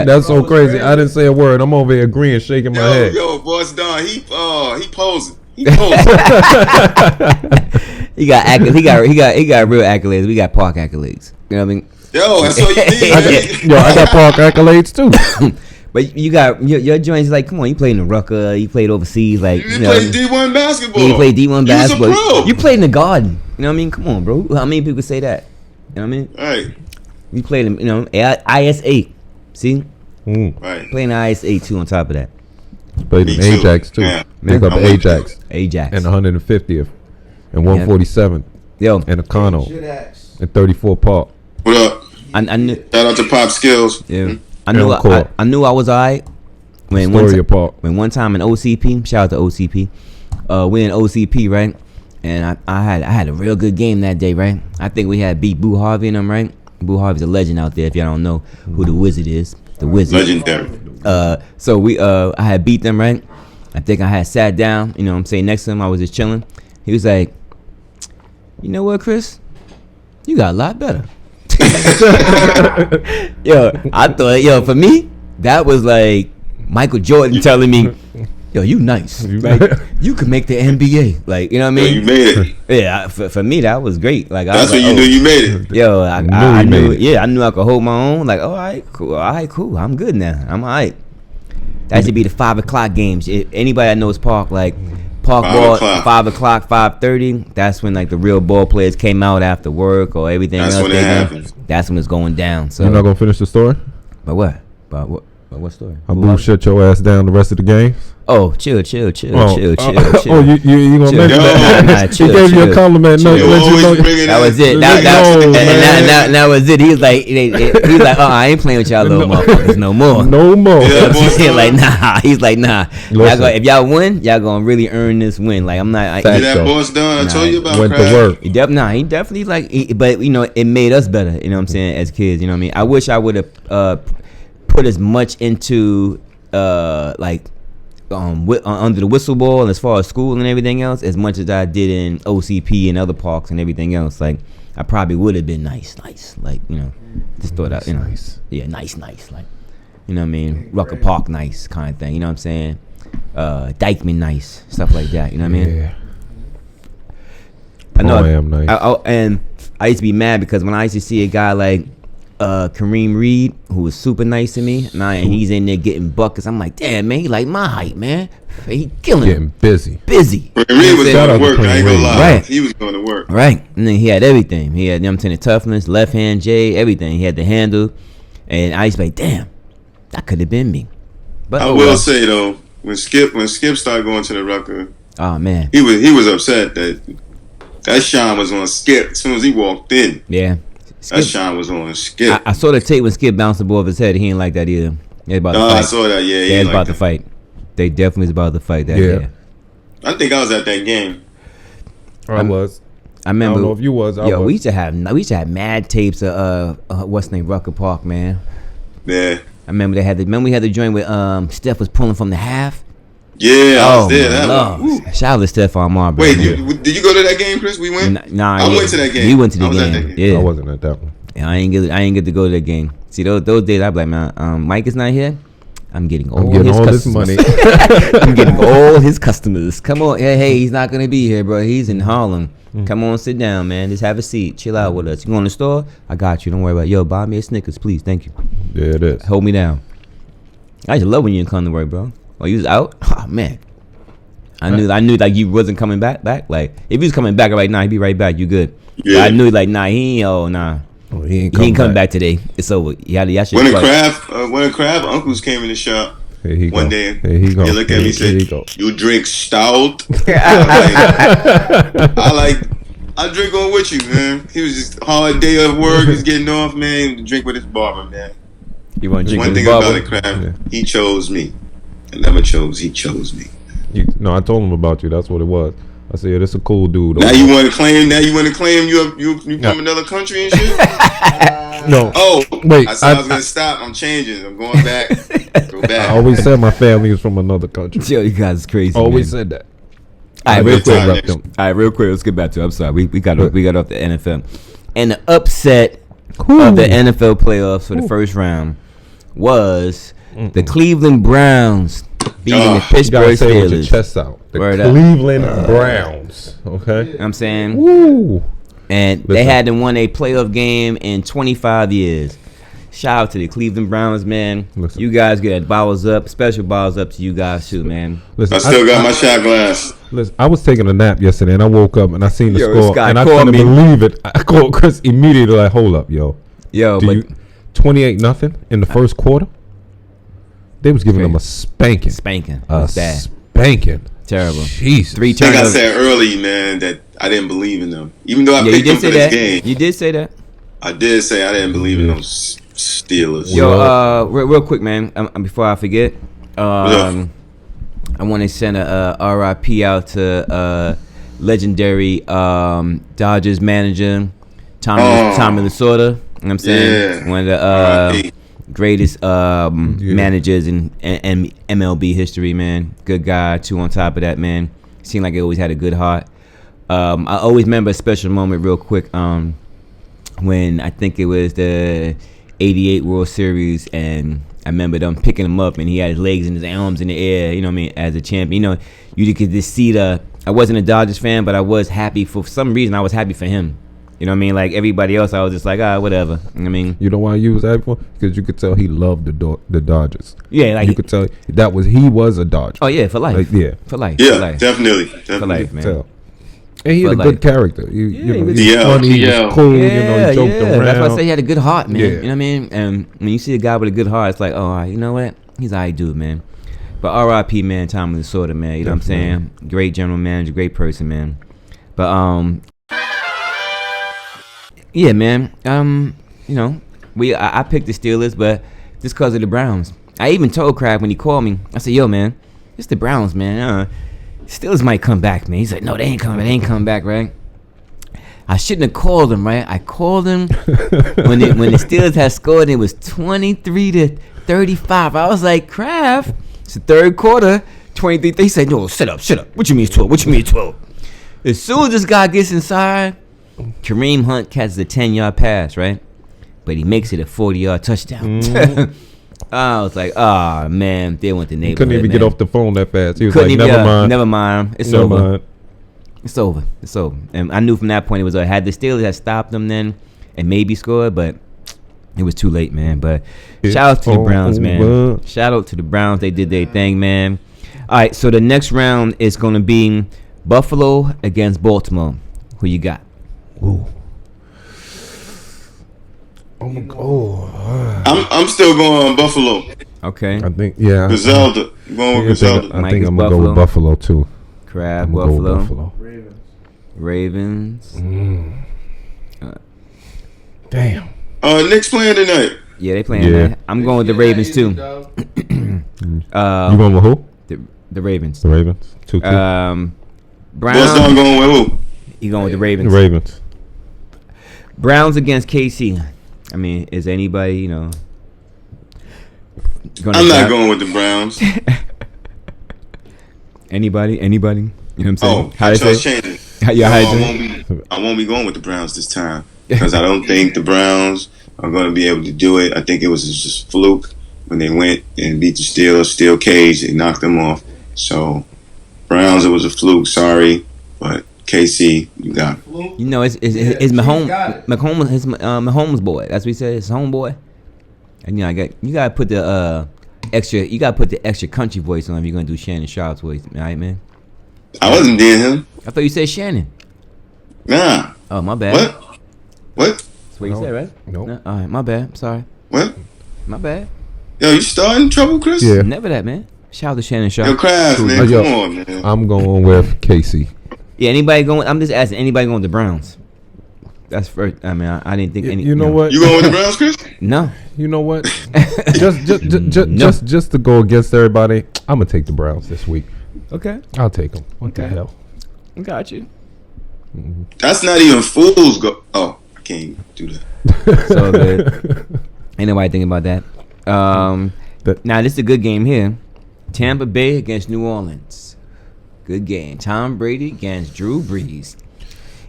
That's so crazy. I didn't say a word. I'm over here agreeing, shaking my head. Yo, boss Don, he posing. He posing. He got real accolades. We got park accolades. You know what I mean? Yo, that's all you need. I got park accolades too. But you got your joints like, come on, you played in the Rucker, you played overseas, like you played D1 basketball. You played D1 basketball. You was a pro. You played in the Garden. You know what I mean? Come on, bro. How many people say that? You know what I mean? Right. You played in, IS8. See? Right. Playing IS8 too on top of that. Played in Ajax too. Yeah. Pick up Ajax. Ajax. And 150th. And 147th. Yo. And Econo. And 34 Park. What up? I knew. Shout out to Pop Skills. Yeah. I knew I was alright. When one time in OCP, shout out to OCP. we in OCP, right? And I had a real good game that day, right? I think we had beat Boo Harvey and them, right? Boo Harvey's a legend out there. If y'all don't know who the Wizard is, the Wizard. Legendary. So I had beat them, right? I think I had sat down, you know what I'm saying, next to him. I was just chilling. He was like, you know what, Chris? You got a lot better. I thought, for me, that was like Michael Jordan telling me, yo, you nice. Like, you could make the NBA. Like, you know what I mean? You made it. Yeah, for me, that was great. Like, That's when you knew you made it. Yo, I knew. Yeah, I knew I could hold my own. Like, all right, cool. I'm good now. I'm all right. That should be the 5 o'clock games. Anybody that knows Park, like Park ball, 5 o'clock, 5:30. That's when like the real ball players came out after work or everything That's else. when it happens. That's when it's going down. So You're not gonna finish the story? But what? But what story? I Boo shut your ass down the rest of the game. Oh, chill. Oh, you gonna Chill. mention that? Nah, chill, He gave you a compliment. No, You let you always know. bring it That was it. That was it. He was like, I ain't playing with y'all little motherfuckers no more. No more. Yeah, He's like, nah. He's like, nah. Listen. If y'all win, y'all gonna really earn this win. Like, I'm not. Fact. That boss done. I told you about Went Crab. to work. He definitely like, but you know, it made us better. You know what I'm saying? As kids, you know what I mean. I wish I would have put as much into under the whistle ball and as far as school and everything else as much as I did in OCP and other parks and everything else. Like, I probably would have been nice. Like, you know, just thought out, you know, Nice. yeah, nice. Like, you know what I mean? Rucker Park nice kind of thing. You know what I'm saying? Dykeman nice, stuff like that. You know what I mean? Yeah. I know. I am nice. And I used to be mad because when I used to see a guy like Kareem Reed, who was super nice to me, and he's in there getting buckets, I'm like, damn, man, he like my height, man. He killing Getting it. busy. Reed was going to work. I ain't gonna lie. Right. He was going to work. Right. And then he had everything. He had, you know what I'm saying, the toughness, left hand J, everything. He had the handle. And I used to be like, damn, that could have been me. But I will say though, when Skip started going to the Rucker, oh man, he was upset that shine was on Skip as soon as he walked in. yeah. That shine was on Skip. I saw the tape when Skip bounced the ball off his head. He ain't like that either. They about to fight. I saw that. Yeah, They was about to fight. They definitely was about to fight that day. I think I was at that game. I was. I remember. I don't know if you was. Yo, we used to have mad tapes of what's the name, Rucker Park, man. Yeah. I remember we had the joint where Steph was pulling from the half. Yeah, I was there. My That Lord. one. Shout out to Steph Armar, bro. Wait, did you go to that game, Chris? We went. Nah, I went to that game. He went to the I was at game. that game. Yeah, I wasn't at that one. Yeah, I ain't get to go to that game. See, those days I be like, man, Mike is not here. I'm getting all this customers. money. I'm getting all his customers. Come on, hey, he's not gonna be here, bro. He's in Harlem. Come on, sit down, man. Just have a seat, chill out with us. You going to the store? I got you. Don't worry about it. Yo, buy me a Snickers, please. Thank you. Yeah, it is. Hold me down. I just love when you didn't come to work, bro. Oh, you was out? Oh man. I knew like you wasn't coming back. Like if he was coming back right now, he'd be right back. You good? Yeah. But I knew like nah, he ain't coming back today. It's over. When the Crab uncles came in the shop one day, he go. He looked at me and said, go. "You drink stout?" I drink on with you, man. He was just hard day of work. He's getting off, man. Drink with his barber, man. You want to drink One with thing his barber? about the Crab, he chose me. I never chose. He chose me. I told him about you. That's what it was. I said, yeah, this a cool dude. Now you want to claim you from another country and shit? No. Oh, wait. I said I was going to stop. I'm changing. I'm going back. Go back. I always said my family is from another country. Yo, you guys is crazy. Always man. said that. All right, real quick. Them. Let's get back to it. I'm sorry. We got off the NFL. And the upset of the NFL playoffs for the first round was the Cleveland Browns beating the You Pittsburgh gotta say it with your Steelers. chest out. The Word up. Cleveland Browns. Okay. You know what I'm saying? Woo. And they Listen. hadn't won a playoff game in 25 years. Shout out to the Cleveland Browns, man. Listen. You guys get balls up. Special balls up to you guys too, man. Listen, I still got my shot glass. Listen, I was taking a nap yesterday and I woke up and I seen the Yo, score Scott and I called couldn't me. believe it. I called Chris immediately like, hold up, yo. Yo, Do but you 28-0 in the first quarter? They was giving them a spanking. spanking. A What's that? spanking. Terrible. Jesus. 3 I think I turnovers. said early, man, that I didn't believe in them. Even though I Yeah, you picked them did for say this that. game, You did say that. I did say I didn't believe in those Steelers. Yo, real quick, man. Before I forget, What's I want to send a RIP out to legendary Dodgers manager Tommy Lasorda. You know what I'm saying? Yeah. One of the greatest managers in MLB history, man. Good guy, too, on top of that, man. Seemed like he always had a good heart. I always remember a special moment real quick when I think it was the 88 World Series, and I remember them picking him up, and he had his legs and his arms in the air, you know what I mean, as a champion. You know, you could just see I wasn't a Dodgers fan, but I was happy. For some reason, I was happy for him. You know what I mean? Like everybody else, I was just like, whatever. You know what I mean? You know why you was happy for? Because you could tell he loved the Dodgers. Yeah, like you could tell he was a Dodger. Oh yeah, for life. Like, yeah, for life. Yeah, for life. definitely. For life, man. Tell. And he had a good character. You know, he was funny, he was cool. Yeah, you know, he joked around. That's why I say he had a good heart, man. Yeah. You know what I mean? And when you see a guy with a good heart, it's like, oh, all right, you know what? He's all right, dude, man. But R.I.P. man, Tommy Lasorda, man. You know what I'm saying? Great general manager, great person, man. But yeah, man. You know, I picked the Steelers, but just because of the Browns. I even told Crab when he called me. I said, yo, man, it's the Browns, man. Steelers might come back, man. He's like, no, they ain't coming back, right? I shouldn't have called him, right? I called him when the Steelers had scored. It was 23-35. I was like, Crab, it's the third quarter, 23. He said, no, shut up. What you mean 12? What you mean 12? As soon as this guy gets inside, Kareem Hunt catches a 10-yard pass, right? But he makes it a 40-yard touchdown. I was like, oh, man, they went the neighborhood. Couldn't even get off the phone that fast. He was Couldn't like, even, never mind. It's over. It's over. And I knew from that point it was had the Steelers had stopped them then and maybe scored, but it was too late, man. But shout out to the Browns, man. Shout out to the Browns. They did their thing, man. All right, so the next round is going to be Buffalo against Baltimore. Who you got? Ooh. I'm still going Buffalo. Okay. I think Griselda. Going with Griselda. I think I'm gonna go with Buffalo too. Crab, Buffalo. Buffalo. Ravens. Damn. Knicks playing tonight. Yeah, they playing tonight. I'm going with the Ravens too. You going with who? The Ravens. The Ravens. 2-2. Brown. What's Don going with who? You going with the Ravens? The Ravens. Browns against KC. I mean, is anybody, you know? I'm not going with the Browns. Anybody? You know what I'm saying? I trust Shannon. I won't be going with the Browns this time because I don't think the Browns are going to be able to do it. I think it was just fluke when they went and beat the Steelers, steel cage, and knocked them off. So, Browns, it was a fluke. Sorry, but KC, you got it. You know, it's Mahomes' boy. That's what he said. His homeboy. And you know, you gotta put the extra country voice on if you're gonna do Shannon Sharp's voice, all right, man? I wasn't doing him. I thought you said Shannon. Nah. Oh, my bad. What? That's what you said, right? Nope. No? All right, my bad. I'm sorry. What? My bad. Yo, you starting trouble, Chris? Yeah. Never that, man. Shout out to Shannon Sharp. Yo, Crabs, man. Come on, man. I'm going with KC. Yeah, anybody going? I'm just asking. Anybody going with the Browns? That's first. I mean, I didn't think any. You know what? You going with the Browns, Chris? No. You know what? just to go against everybody, I'm gonna take the Browns this week. Okay. I'll take them. What the hell? Got you. That's not even fool's go. Oh, I can't even do that. So good. Ain't nobody thinking about that. Now this is a good game here. Tampa Bay against New Orleans. Good game. Tom Brady against Drew Brees.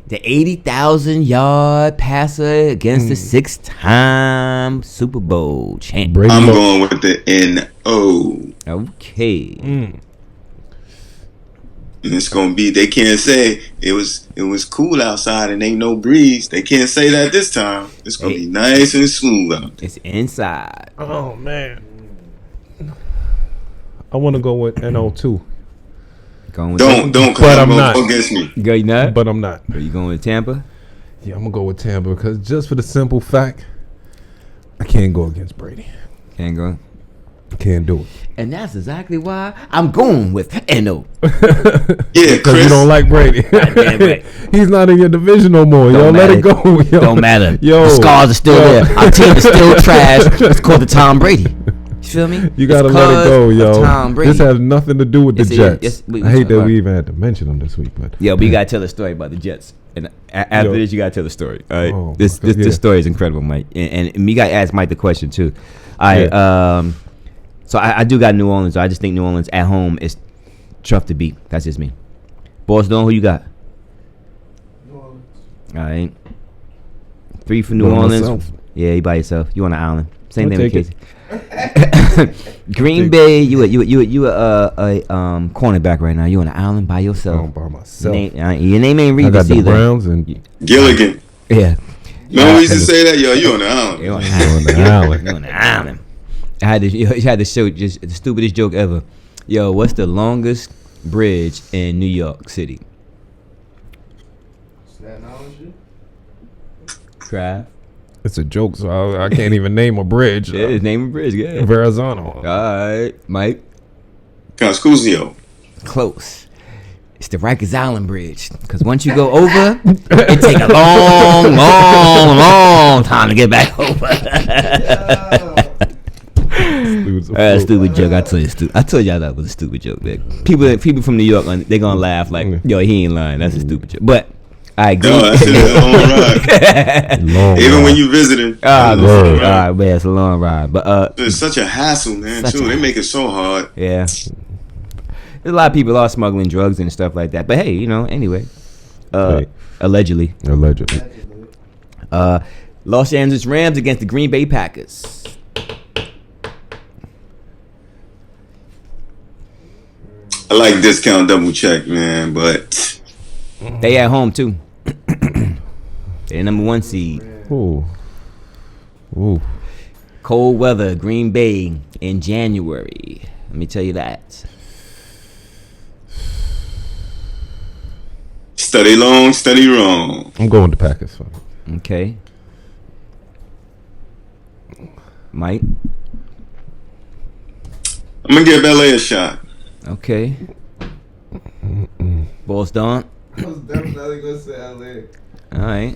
The 80,000-yard passer against the 6-time Super Bowl champ. I'm going with the N.O. Okay. And it's gonna be. They can't say it was cool outside and ain't no breeze. They can't say that this time. It's gonna be nice and smooth out. It's inside. Oh man. I want to go with N.O. too. Don't. But I'm not. Go against me. Go, you not? But I'm not. Are you going with Tampa? Yeah, I'm gonna go with Tampa because just for the simple fact, I can't go against Brady. Can't go. Can't do it. And that's exactly why I'm going with N.O. Yeah, because you don't like Brady. Right. He's not in your division no more. Yo, let it go. Yo. Don't matter. Yo, the scars are still there. Our team is still trash. It's called the Tom Brady. You feel me? You gotta let it go, yo. This has nothing to do with the Jets. I hate that we even had to mention them this week, but yeah, but you gotta tell the story about the Jets, and after this, you gotta tell the story. All right, Oh, this story is incredible, Mike, and you gotta ask Mike the question too. All right, so I do got New Orleans. So I just think New Orleans at home is tough to beat. That's just me. Boston, who you got? New Orleans. All right, 3 for New Orleans. Yeah, you by yourself. You on the island. Same thing with Casey. Green Bay, you a cornerback right now. You on the island by yourself. I'm by myself. Your name ain't Reeves I got the either. Browns and Gilligan. Yeah. No, we used to say that, yo. You on the island. You on the island. You on the island. I had to show just the stupidest joke ever. Yo, what's the longest bridge in New York City? Staten Island shit? Craft. it's a joke, so I can't even name a bridge. Yeah, his name a bridge. Yeah. Verrazano. All right, Mike. Cascuzio. Close. It's the Rikers Island Bridge. Because once you go over, it take a long, long, long time to get back over. Stupid joke. I told y'all that was a stupid joke. Man. People from New York, they gonna laugh like, yo, he ain't lying. That's a stupid joke. But I agree. No, that's a long ride. Even when you visiting. All right, man, it's a long ride. But it's such a hassle, man. Too. They make it so hard. Yeah. There's a lot of people are smuggling drugs and stuff like that. But hey, anyway. Allegedly. Los Angeles Rams against the Green Bay Packers. I like discount double check, man, but they at home too. They're number 1 seed. Ooh. Cold weather, Green Bay in January. Let me tell you that. study long, study wrong. I'm going to Packers. Okay. Mike? I'm going to give LA a shot. Okay. Balls Don? I was definitely going to say LA. All right.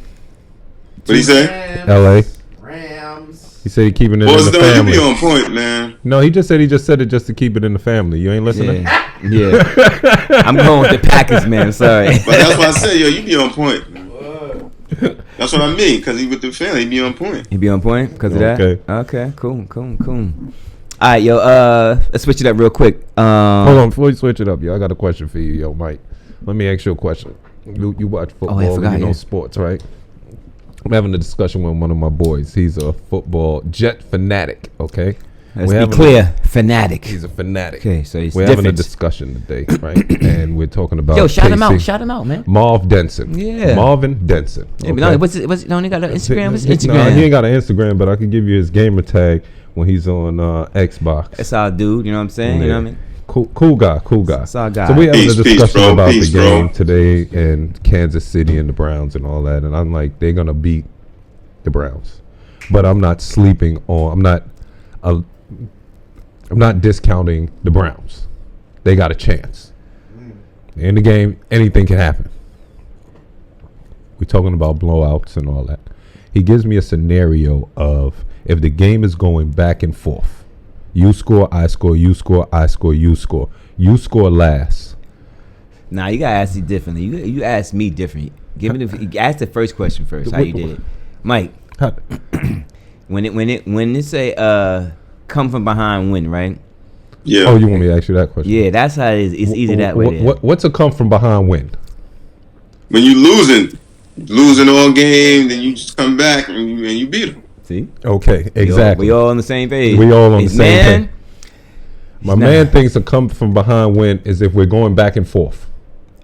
What he say? LA. Rams. He said he keeping it Balls in the Don, family. you be on point, man. No, he just said it just to keep it in the family. You ain't listening? Yeah. I'm going with the Packers, man. I'm sorry. But that's why I said, yo, you be on point. That's what I mean, because he with the family, he be on point. He be on point because of that? Okay, cool. All right, yo, let's switch it up real quick. Hold on, before you switch it up, yo, I got a question for you, yo, Mike. Let me ask you a question. You watch football, you know sports, right? I'm having a discussion with one of my boys. He's a football Jet fanatic, okay? Let's be clear, fanatic. He's a fanatic. Okay, so he's We're having a discussion today, right? And we're talking about shout him out, man. Marv Denson. Yeah. Marvin Denson. Okay? Yeah, but don't he got an Instagram? What's Instagram? No, he ain't got an Instagram, but I can give you his gamer tag when he's on Xbox. That's our dude, you know what I'm saying? Yeah. You know what I mean? Cool guy. That's our guy. So we having a discussion about the game bro. today and Kansas City and the Browns and all that, and I'm like, they're gonna beat the Browns, but I'm not sleeping on. I'm not discounting the Browns. They got a chance. In the game, anything can happen. We're talking about blowouts and all that. He gives me a scenario of if the game is going back and forth. You score, I score, you score, I score, you score. You score last. Nah, you gotta ask it differently. You ask me different. Ask the first question first. How you did it, Mike? When it say come from behind win, right? Yeah. Oh, you want me to ask you that question? Yeah, that's how it is. It's easy that way. What's a come from behind win? When you losing all game, then you just come back and you beat them. See? Okay, exactly. We all on the same page. We all on the same page. My man not. thinks a come from behind win is if we're going back and forth.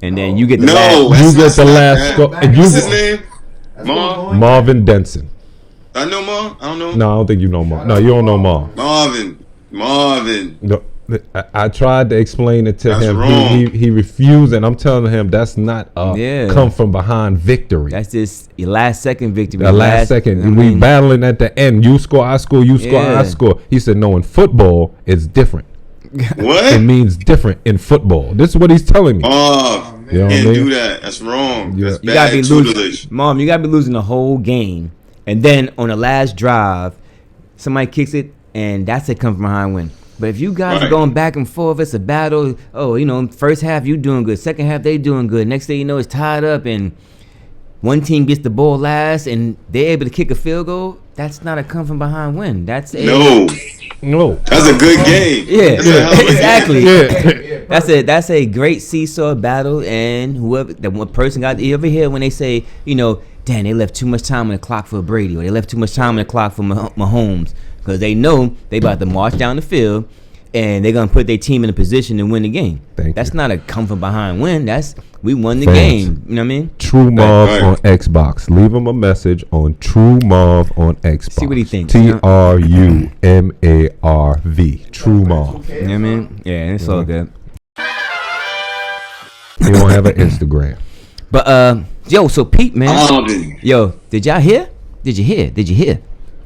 And then you get the last score. What's his name? Marvin Denson. I know Marv. I don't know. No, I don't think you know Marv. No, you don't know Marv. Marvin. No, I tried to explain it to That's him. Wrong. He refused, and I'm telling him that's not a come from behind victory. That's just your last second victory. The last second. We battling at the end. You score, I score, you score, I score. He said, no, in football, it's different. What? It means different in football. This is what he's telling me. Oh, you know can't do that. That's wrong. Yeah. That's You gotta be tutelage. losing. Mom, you gotta be losing the whole game. And then on the last drive, somebody kicks it and that's a come from behind win. But if you guys are going back and forth, it's a battle. Oh, first half you doing good, second half they doing good. Next thing you know, it's tied up, and one team gets the ball last, and they're able to kick a field goal. That's not a come from behind win. That's no. That's a good game. Yeah, exactly. Yeah. That's a great seesaw battle, and whoever that one person got. You ever hear when they say, damn, they left too much time on the clock for Brady, or they left too much time on the clock for Mahomes, because they know they about to march down the field, and they're gonna put their team in a position to win the game. That's not a come from behind win. That's we won the game. You know what I mean? True Marv on Xbox. Leave him a message on True Marv on Xbox. See what he thinks. TRUMARV. True Marv. You know what I mean? Yeah, it's all good. He don't have an Instagram. But so Pete, man. Yo, did y'all hear? Did you hear?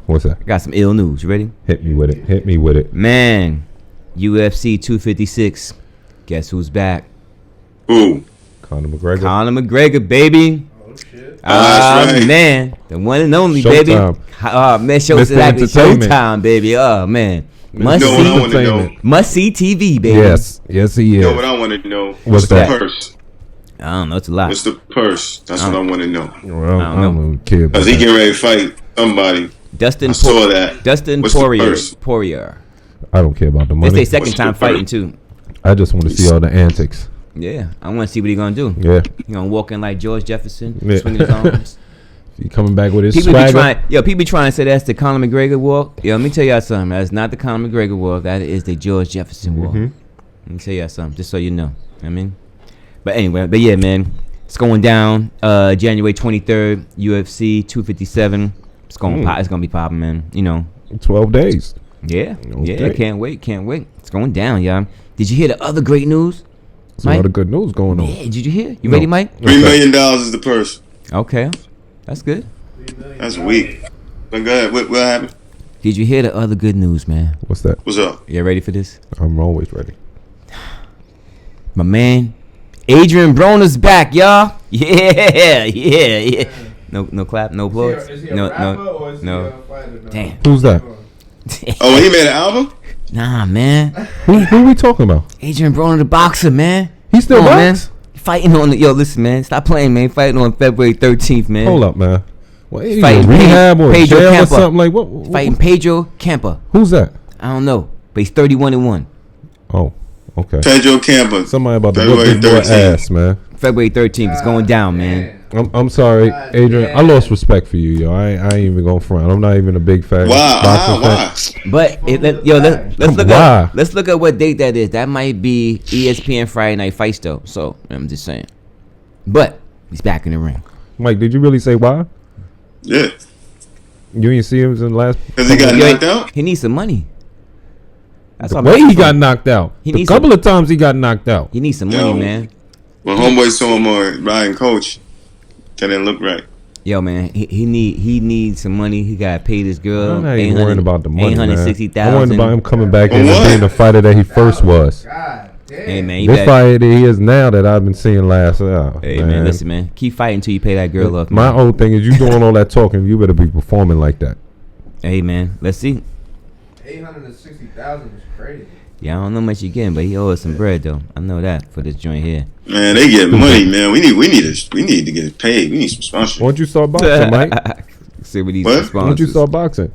What's that? I got some ill news. You ready? Hit me with it. Man, UFC 256. Guess who's back? Who? Conor McGregor. Conor McGregor, baby. Oh shit. That's right. Man, the one and only, Showtime. baby. Man, Showtime, baby. Oh man, must see TV, baby. Yes, he is. You know what I want to know? What's that? The purse? I don't know. It's a lot. What's the purse? That's what I want to know. Well, I don't know. Because he getting ready to fight somebody. Dustin saw that. Dustin What's the purse? Poirier. I don't care about the money. It's their second time What's the fighting purse? too. I just want to see all the antics. Yeah, I want to see what he gonna do. Yeah. He gonna walk in like George Jefferson, Yeah. swinging his arms. He coming back with his People swagger. be trying to say that's the Conor McGregor walk. Yo, let me tell y'all something. That's not the Conor McGregor walk. That is the George Jefferson walk. Let me tell y'all something, just so you know. I mean, but anyway, yeah, man, it's going down. January 23rd, UFC 257. It's gonna be popping, man. 12 days. Yeah, Okay. yeah. Can't wait. It's going down, y'all. Did you hear the other great news? There's a lot of good news going on. Yeah, did you hear? You ready, Mike? $3 million is the purse. Okay, that's good. That's weak. But go ahead. What happened? Did you hear the other good news, man? What's that? What's up? You ready for this? I'm always ready. My man, Adrian Broner's back, y'all. Yeah. No clap, no applause. Is he a rapper or is he a fighter now? Damn. Who's that? Oh, he made an album? Nah, man. Who we talking about? Adrian Broner, the boxer, man. He still Come on, man. box? Fighting on the listen, man. Stop playing, man. Fighting on February 13th, man. Hold up, man. What, Fighting rehab or Pedro jail or Campa. something like what? Fighting Pedro Campa. Who's that? I don't know, but he's 31-1. Oh, okay. Pedro Campa. Somebody about to February whip this boy 13th. ass, man. February 13th. It's going down, man. I'm sorry, Adrian. I lost respect for you, yo. I ain't even gonna front. I'm not even a big fan. Why? But let's look at what date that is. That might be ESPN Friday Night Fights, though. So I'm just saying. But he's back in the ring. Mike, did you really say why? Yeah. You didn't see him in the last. Because he got knocked out? He needs some money. That's The all way I'm he saying. got knocked out. A couple of times he got knocked out. He needs some money, man. When homeboy saw him on Ryan Coach, that didn't look right. Yo, man, he needs some money. He got to pay this girl. I'm not even worrying about the money, man. $860,000. I'm worried about him coming back in What? and being the fighter that he first was. God damn. Hey, man. This fighter that he is now that I've been seeing last. Hey, man, listen, man. Keep fighting until you pay that girl off. My man. whole thing is you doing all that talking, you better be performing like that. Hey, man, let's see. $860,000 is crazy. Yeah, I don't know how much you getting, but he owes some bread, though. I know that for this joint here. Man, they get money, man. We need to get it paid. We need some sponsorship. Why don't you start boxing, Mike? See what these What? Why don't sponsors. you start boxing?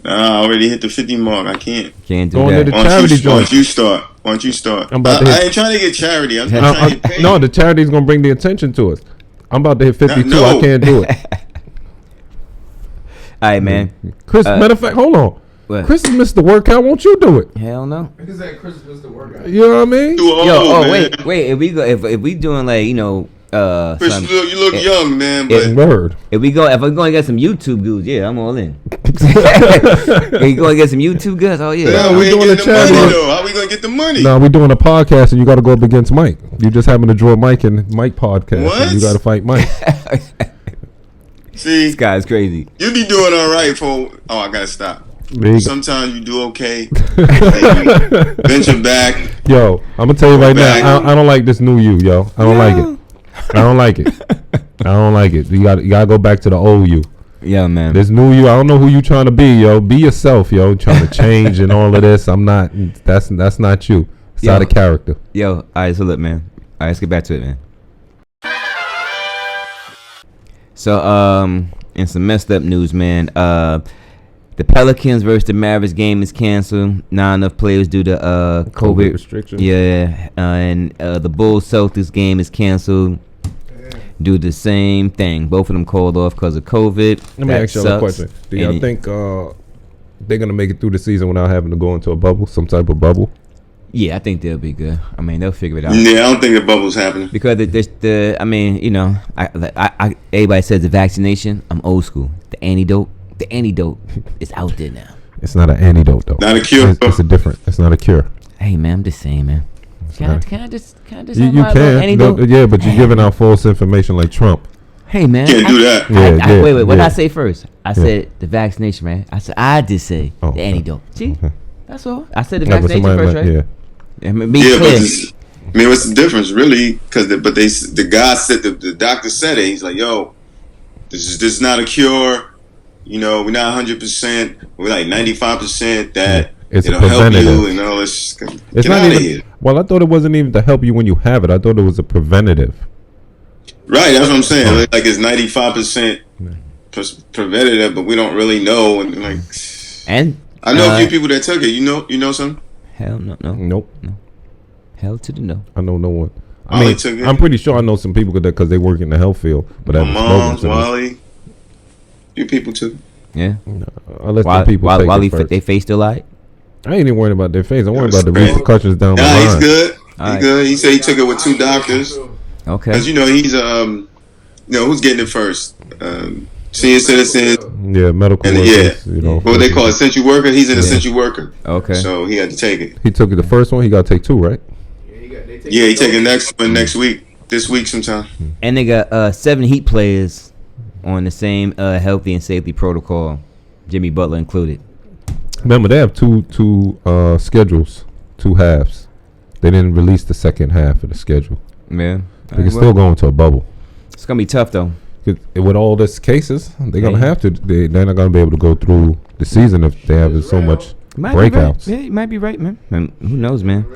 Nah, I already hit the 50 mark. I can't. Can't do Going to that. the Why don't charity you joint. start? Why don't you start? I'm about to hit- I ain't trying to get charity. I'm trying to get paid. No, the charity's gonna bring the attention to us. I'm about to hit 52. No. I can't do it. All right, man. Chris, matter of fact, hold on. What? Chris has missed the workout. Won't you do it? Hell no. Because that Christmas the workout. You know what I mean? Too old, Yo, man. wait. If we go, if we doing like Chris, some, you look young, man. But Word. if I'm going to get some YouTube goods, yeah, I'm all in. You going to get some YouTube goods? Oh yeah. yeah, we we ain't doing getting a the charity. money though. How we gonna get the money? No, we're doing a podcast and you got to go up against Mike. You just happen to draw Mike and Mike podcast. What? And you got to fight Mike. See, This guy's crazy. you be doing all right for. Oh, I gotta stop. There you go. Sometimes you do okay. Venture back. Yo, I'm gonna tell you right Back. now. I don't like this new you, I don't like it. I don't like it. I don't like it. You got to go back to the old you. Yeah, man. This new you, I don't know who you trying to be, yo. Be yourself, yo. Trying to change and all of this. I'm not. That's not you. It's out of character. Yo, all right. So look, man. All right, let's get back to it, man. So, in some messed up news, man. The Pelicans versus the Mavericks game is canceled. Not enough players due to COVID restrictions. Yeah, and the Bulls Celtics game is canceled due to the same thing. Both of them called off because of COVID. Let me ask y'all a question. Do y'all think they're gonna make it through the season without having to go into a bubble, some type of bubble? Yeah, I think they'll be good. I mean, they'll figure it out. Yeah, I don't think the bubble's happening Because I mean, you know, I everybody says the vaccination. I'm old school. The antidote is out there now. It's not an antidote though. Not a cure. It's a different. It's not a cure. Hey man, I'm just saying, man. Can I just You can. Yeah, but you're giving out false information like Trump. Hey man, Can't do that. Wait. What did I say first? I said the vaccination, man. I just say the antidote. See, that's all. I said the vaccination first, right? Yeah. I mean, be clear. I mean, what's the difference, really? Because the guy said the doctor said it. He's like, "Yo, this is not a cure. You know, we're not 100%. We're like 95% that it'll help you and all this. It's not even. Here. Well, I thought it wasn't even to help you when you have it. I thought it was a preventative. Right, that's what I'm saying. Like it's 95% preventative, but we don't really know. And I know a few people that took it. You know some? Hell no. Nope. No. Hell to the no. I know no one. I mean, I'm pretty sure I know some people because they work in the health field. But my mom, Wally, few people took it. Yeah. Unless the people take Wally, it first. they face still light. I ain't even worried about their face. I'm worried about the repercussions down the line. He's good. He's good. He said he took it with 2 doctors. Okay. Because he's who's getting it first? Senior citizen. Yeah, medical workers. What they call essential worker. He's an essential worker. Okay. So he had to take it. He took it the first one. He got to take 2, right? Yeah, he taking next one next week. This week sometime. And they got 7 Heat players on the same healthy and safety protocol. Jimmy Butler included. Remember, they have two schedules, 2 halves. They didn't release the second half of the schedule. Yeah. They can still go into a bubble. It's going to be tough, though. With all this cases, they're going to have to. They're not going to be able to go through the season if they have so much breakouts. Yeah, you might be right, man. Who knows, man?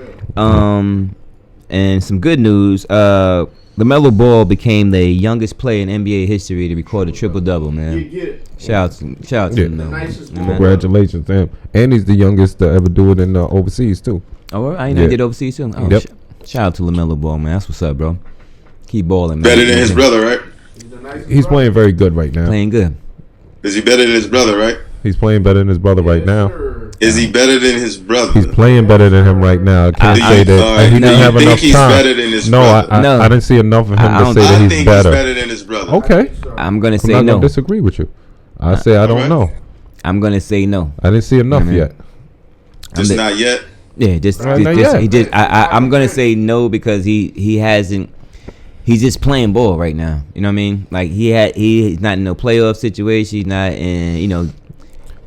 And some good news. LaMelo Ball became the youngest player in NBA history to record a triple-double, man. Shout out to him, man. Congratulations to him. And he's the youngest to ever do it in overseas, too. Oh, I know he did overseas, too. Oh, yep. Shout out to LaMelo Ball, man. That's what's up, bro. Keep balling, man. Better than his brother, right? He's playing very good right now. Playing good. Is he better than his brother, right? He's playing better than his brother right now. Is he better than his brother? He's playing better than him right now. I can't say that. He didn't have enough time. Better than his brother? I didn't see enough of him to say that he's better. He's better than his brother. Okay. I'm going to say no. I'm not no. going to disagree with you. I say I don't know. I'm going to say no. I didn't see enough yet. Just not yet? Yeah, I'm going to say no because he hasn't. He's just playing ball right now. You know what I mean? Like he's not in no playoff situation. He's not in. He's not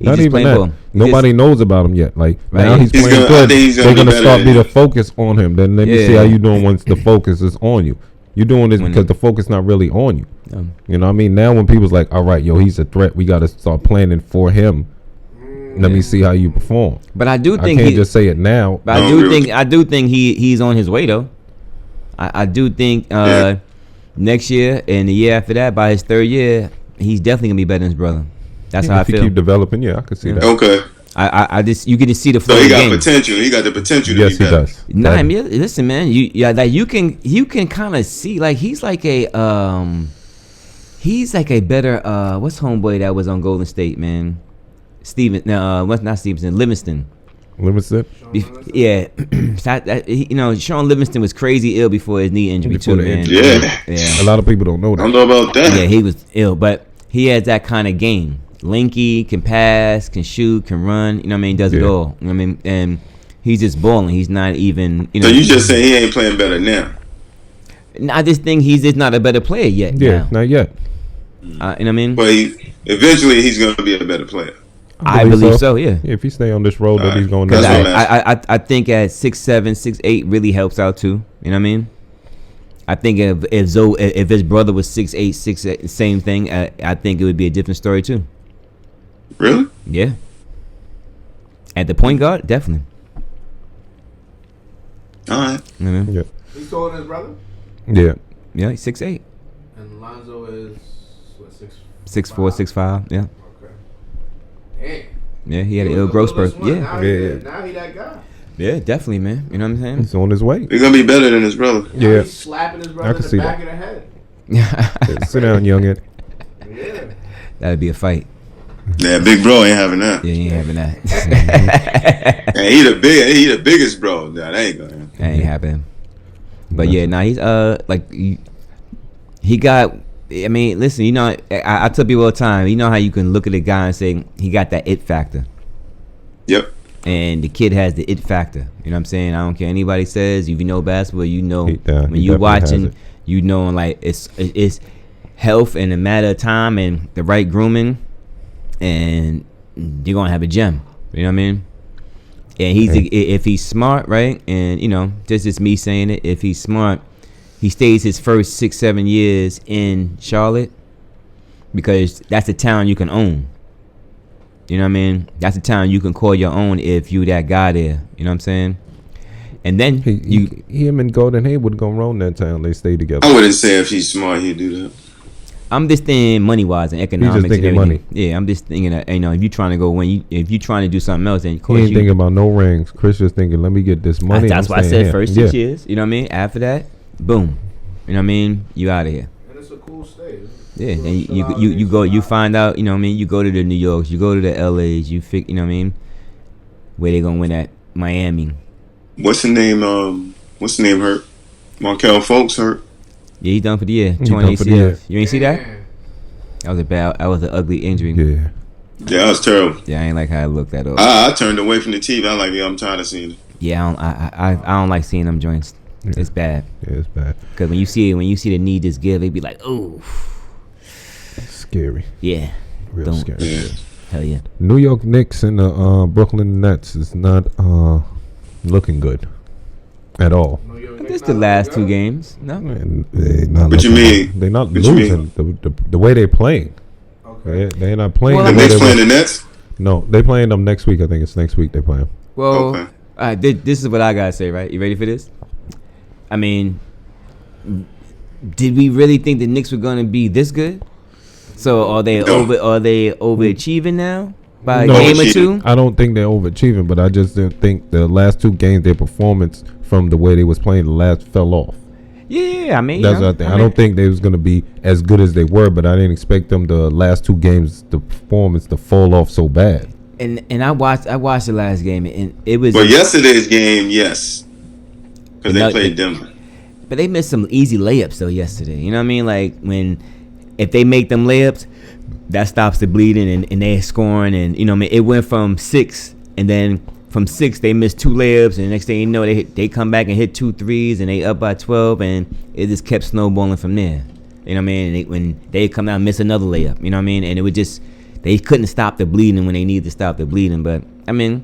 just even playing that. ball. Nobody knows about him yet. Like now he's playing good. They're gonna start be the focus on him. Then let me see how you doing once the focus is on you. You're doing this because the focus not really on you. You know what I mean? Now when people's like, all right, he's a threat. We got to start planning for him. Let me see how you perform. But I do think I can't just say it now. But I do think he's on his way though. I do think next year and the year after that, by his 3rd year, he's definitely gonna be better than his brother. That's how I feel. If he keep developing, I can see that. Okay. I just you can just see the flow. So he of the got game. potential. He got the potential to yes, be better. Yes, he does. Listen, man. You can kind of see like he's like a better what's homeboy that was on Golden State, man. What's not Stevenson? Livingston. Yeah, Sean Livingston was crazy ill before his knee injury too, man. Yeah, a lot of people don't know that. I don't know about that. Yeah, he was ill, but he has that kind of game. Lanky, can pass, can shoot, can run. You know what I mean? Does it all. You know what I mean? And he's just balling. He's not even. So you just say he ain't playing better now? I just think he's just not a better player yet. Yeah, not yet. You know what I mean? But eventually he's going to be a better player. I believe so. Yeah. If he stay on this road that he's going to. I think at 6'7", 6'8" really helps out too. You know what I mean? I think if his brother was 6'8", 6'8", same thing, I think it would be a different story too. Really? Yeah. At the point guard, definitely. All right. Mm-hmm. Yeah. He's taller than his brother? Yeah. Yeah, he's 6'8". And Lonzo is, what, 6'4", 6'5", yeah. Okay. Damn. Yeah, he had an was ill the growth spurt. littlest one. Yeah. Now he that guy. Yeah, definitely, man. You know what I'm saying? He's on his way. He's gonna be better than his brother. Now Yeah. he's slapping his I brother can in see the back that. of the head. Yeah. Sit down, youngin. Yeah. That'd be a fight. Yeah, big bro ain't having that. Yeah, you ain't having that. And he the biggest bro. Nah, that ain't gonna. That ain't happening. But yeah, nah, he's like he got. I mean, listen, you know, I tell people all the time. You know how you can look at a guy and say he got that it factor. Yep. And the kid has the it factor. You know what I'm saying? I don't care anybody says. If you know basketball, you know He when you definitely watching, has it. you know, like it's health in a matter of time and the right grooming, and you're gonna have a gem. You know what I mean? And if he's smart, right? And you know, this is me saying it. If he's smart, he stays his first 6-7 years in Charlotte because that's a town you can own. You know what I mean? That's a town you can call your own if you that guy there. You know what I'm saying? And then him and Golden Hayward gonna run that town. They stay together. I wouldn't say if he's smart he'd do that. I'm just thinking money wise and economics. He's just thinking and everything. money. Yeah, I'm just thinking that, you know, if you're trying to go win, if you're trying to do something else, then of He course ain't you. thinking about no rings. Chris just thinking, let me get this money. That's I'm why I staying said here. first 6 years. You know what I mean? After that, boom. You know what I mean? You out of here. And it's a cool state. Yeah, then you go, you find out. You know what I mean? You go to the New Yorks, you go to the LAs, you you know what I mean? Where they gonna win at Miami? What's the name? What's the name hurt? Markel Fultz hurt. Yeah, he's done for the year. He Torn done for the year. ACL. You ain't see that? Damn. That was an ugly injury. Yeah. Yeah, that was terrible. Yeah, I ain't like how it looked at all. I turned away from the TV. I'm like, yeah, I'm tired of seeing it. Yeah, I don't like seeing them joints. Yeah. It's bad. Yeah, it's bad. Cause when you see the knee just give, they be like, oh, It's scary. yeah, Real Don't- scary. Yeah. hell yeah. New York Knicks and the Brooklyn Nets is not looking good at all. New York Knicks This the not last looking two good. games. No, And they not What you looking mean? good. They're not What you losing the way they're playing. Okay. They're not playing. Well, The the way Knicks they playing were- the Nets. No, they playing them next week. I think it's next week they play them. well, Okay. all right. This is what I gotta say. Right, you ready for this? I mean, did we really think the Knicks were gonna be this good? So are they No. overachieving now by a No. game or Overachieving. two? I don't think they're overachieving, but I just didn't think the last two games their performance from the way they was playing the last fell off. Yeah, I mean, That's what I think. I don't think they was gonna be as good as they were, but I didn't expect them the last two games the performance to fall off so bad. And I watched the last game and it was. Well, yesterday's game, yes, because they No, played Denver. But they missed some easy layups though yesterday. You know what I mean? Like if they make them layups, that stops the bleeding and they're scoring and you know what I mean. It went from 6 and then from 6 they missed 2 layups and the next thing you know they come back and hit 2 threes and they up by 12 and it just kept snowballing from there. You know what I mean? And when they come out and miss another layup, you know what I mean? And it would just they couldn't stop the bleeding when they needed to stop the bleeding. But I mean,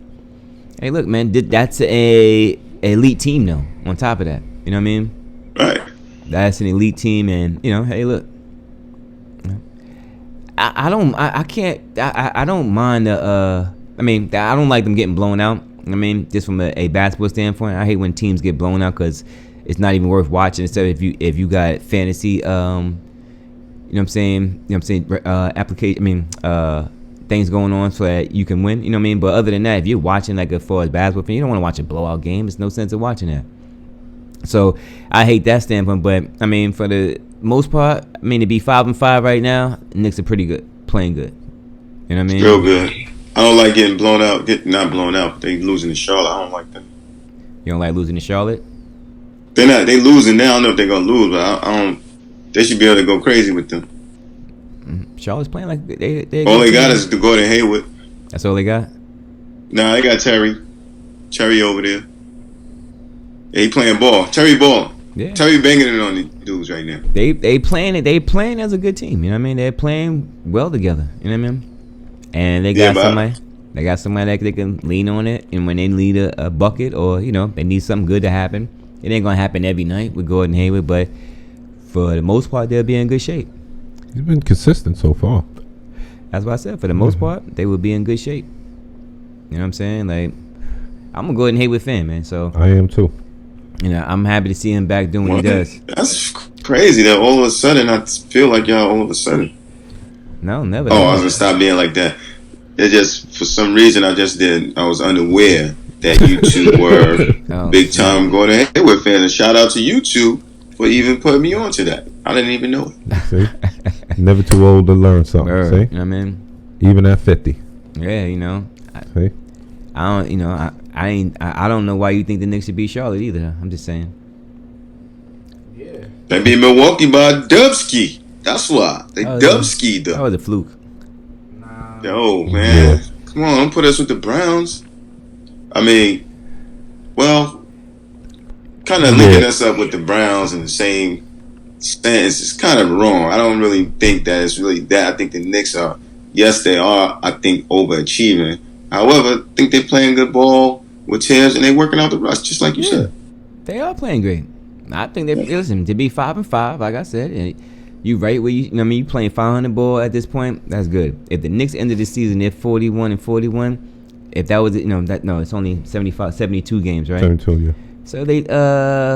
hey, look, man, that's a elite team though. On top of that, you know what I mean? Right. That's an elite team, and you know, hey, look, I don't mind I mean, I don't like them getting blown out. I mean, just from a basketball standpoint, I hate when teams get blown out because it's not even worth watching. Instead, if you got fantasy, you know what I'm saying, application. I mean, things going on so that you can win. You know what I mean? But other than that, if you're watching like as far as basketball fan, you don't want to watch a blowout game. There's no sense of watching that. So I hate that standpoint, but I mean, for the most part, I mean, to be 5-5 right now, Knicks are pretty good, playing good. You know what I mean? Real good. I don't like getting blown out. Not blown out. They losing to Charlotte. I don't like that. You don't like losing to Charlotte? They're not. They losing now. I don't know if they're gonna lose, but I don't. They should be able to go crazy with them. Charlotte's playing like they All they got is the Gordon Hayward. That's all they got? Nah, they got Terry over there. Yeah, he playing ball. Terry ball. Yeah. Terry banging it on the dudes right now. They playing as a good team. You know what I mean? They're playing well together. You know what I mean? And they got somebody. They can lean on it, and when they need a bucket or you know they need something good to happen, It ain't gonna happen every night with Gordon Hayward, but for the most part, they'll be in good shape. He's been consistent so far. That's what I said. For the most part, they will be in good shape. You know what I'm saying? Like, I'm a Gordon Hayward fan, man. So I am too. you know, I'm happy to see him back doing what he does. That's crazy that all of a sudden I feel like y'all all of a sudden. No, never. Oh, I was gonna stop being like that. It just for some reason I was unaware that you two were big time Gordon Hayward fans. And shout out to you two for even putting me on to that. I didn't even know it. See? Never too old to learn something. Word, See? you know what I mean? Even at 50. Yeah, you know. See? I don't. You know, I don't know why you think the Knicks should beat Charlotte either. I'm just saying. Yeah. They beat Milwaukee by Dubsky. That's why they Dubskied That them. was a fluke. Nah. Yo, man, Yeah. come on, don't put us with the Browns. I mean, well, kind of linking us up with the Browns in the same sense is kind of wrong. I don't really think that it's really that. I think the Knicks are, yes, they are, I think, overachieving. However, I think they're playing good ball with Tibbs and they're working out the rust, just like you said. They are playing great. I think they listen to be 5-5, like I said. And you right where you know what I mean, you playing 500 ball at this point. That's good. If the Knicks ended the season at 41-41, if that was it's only 72 games, right? 72, yeah. So they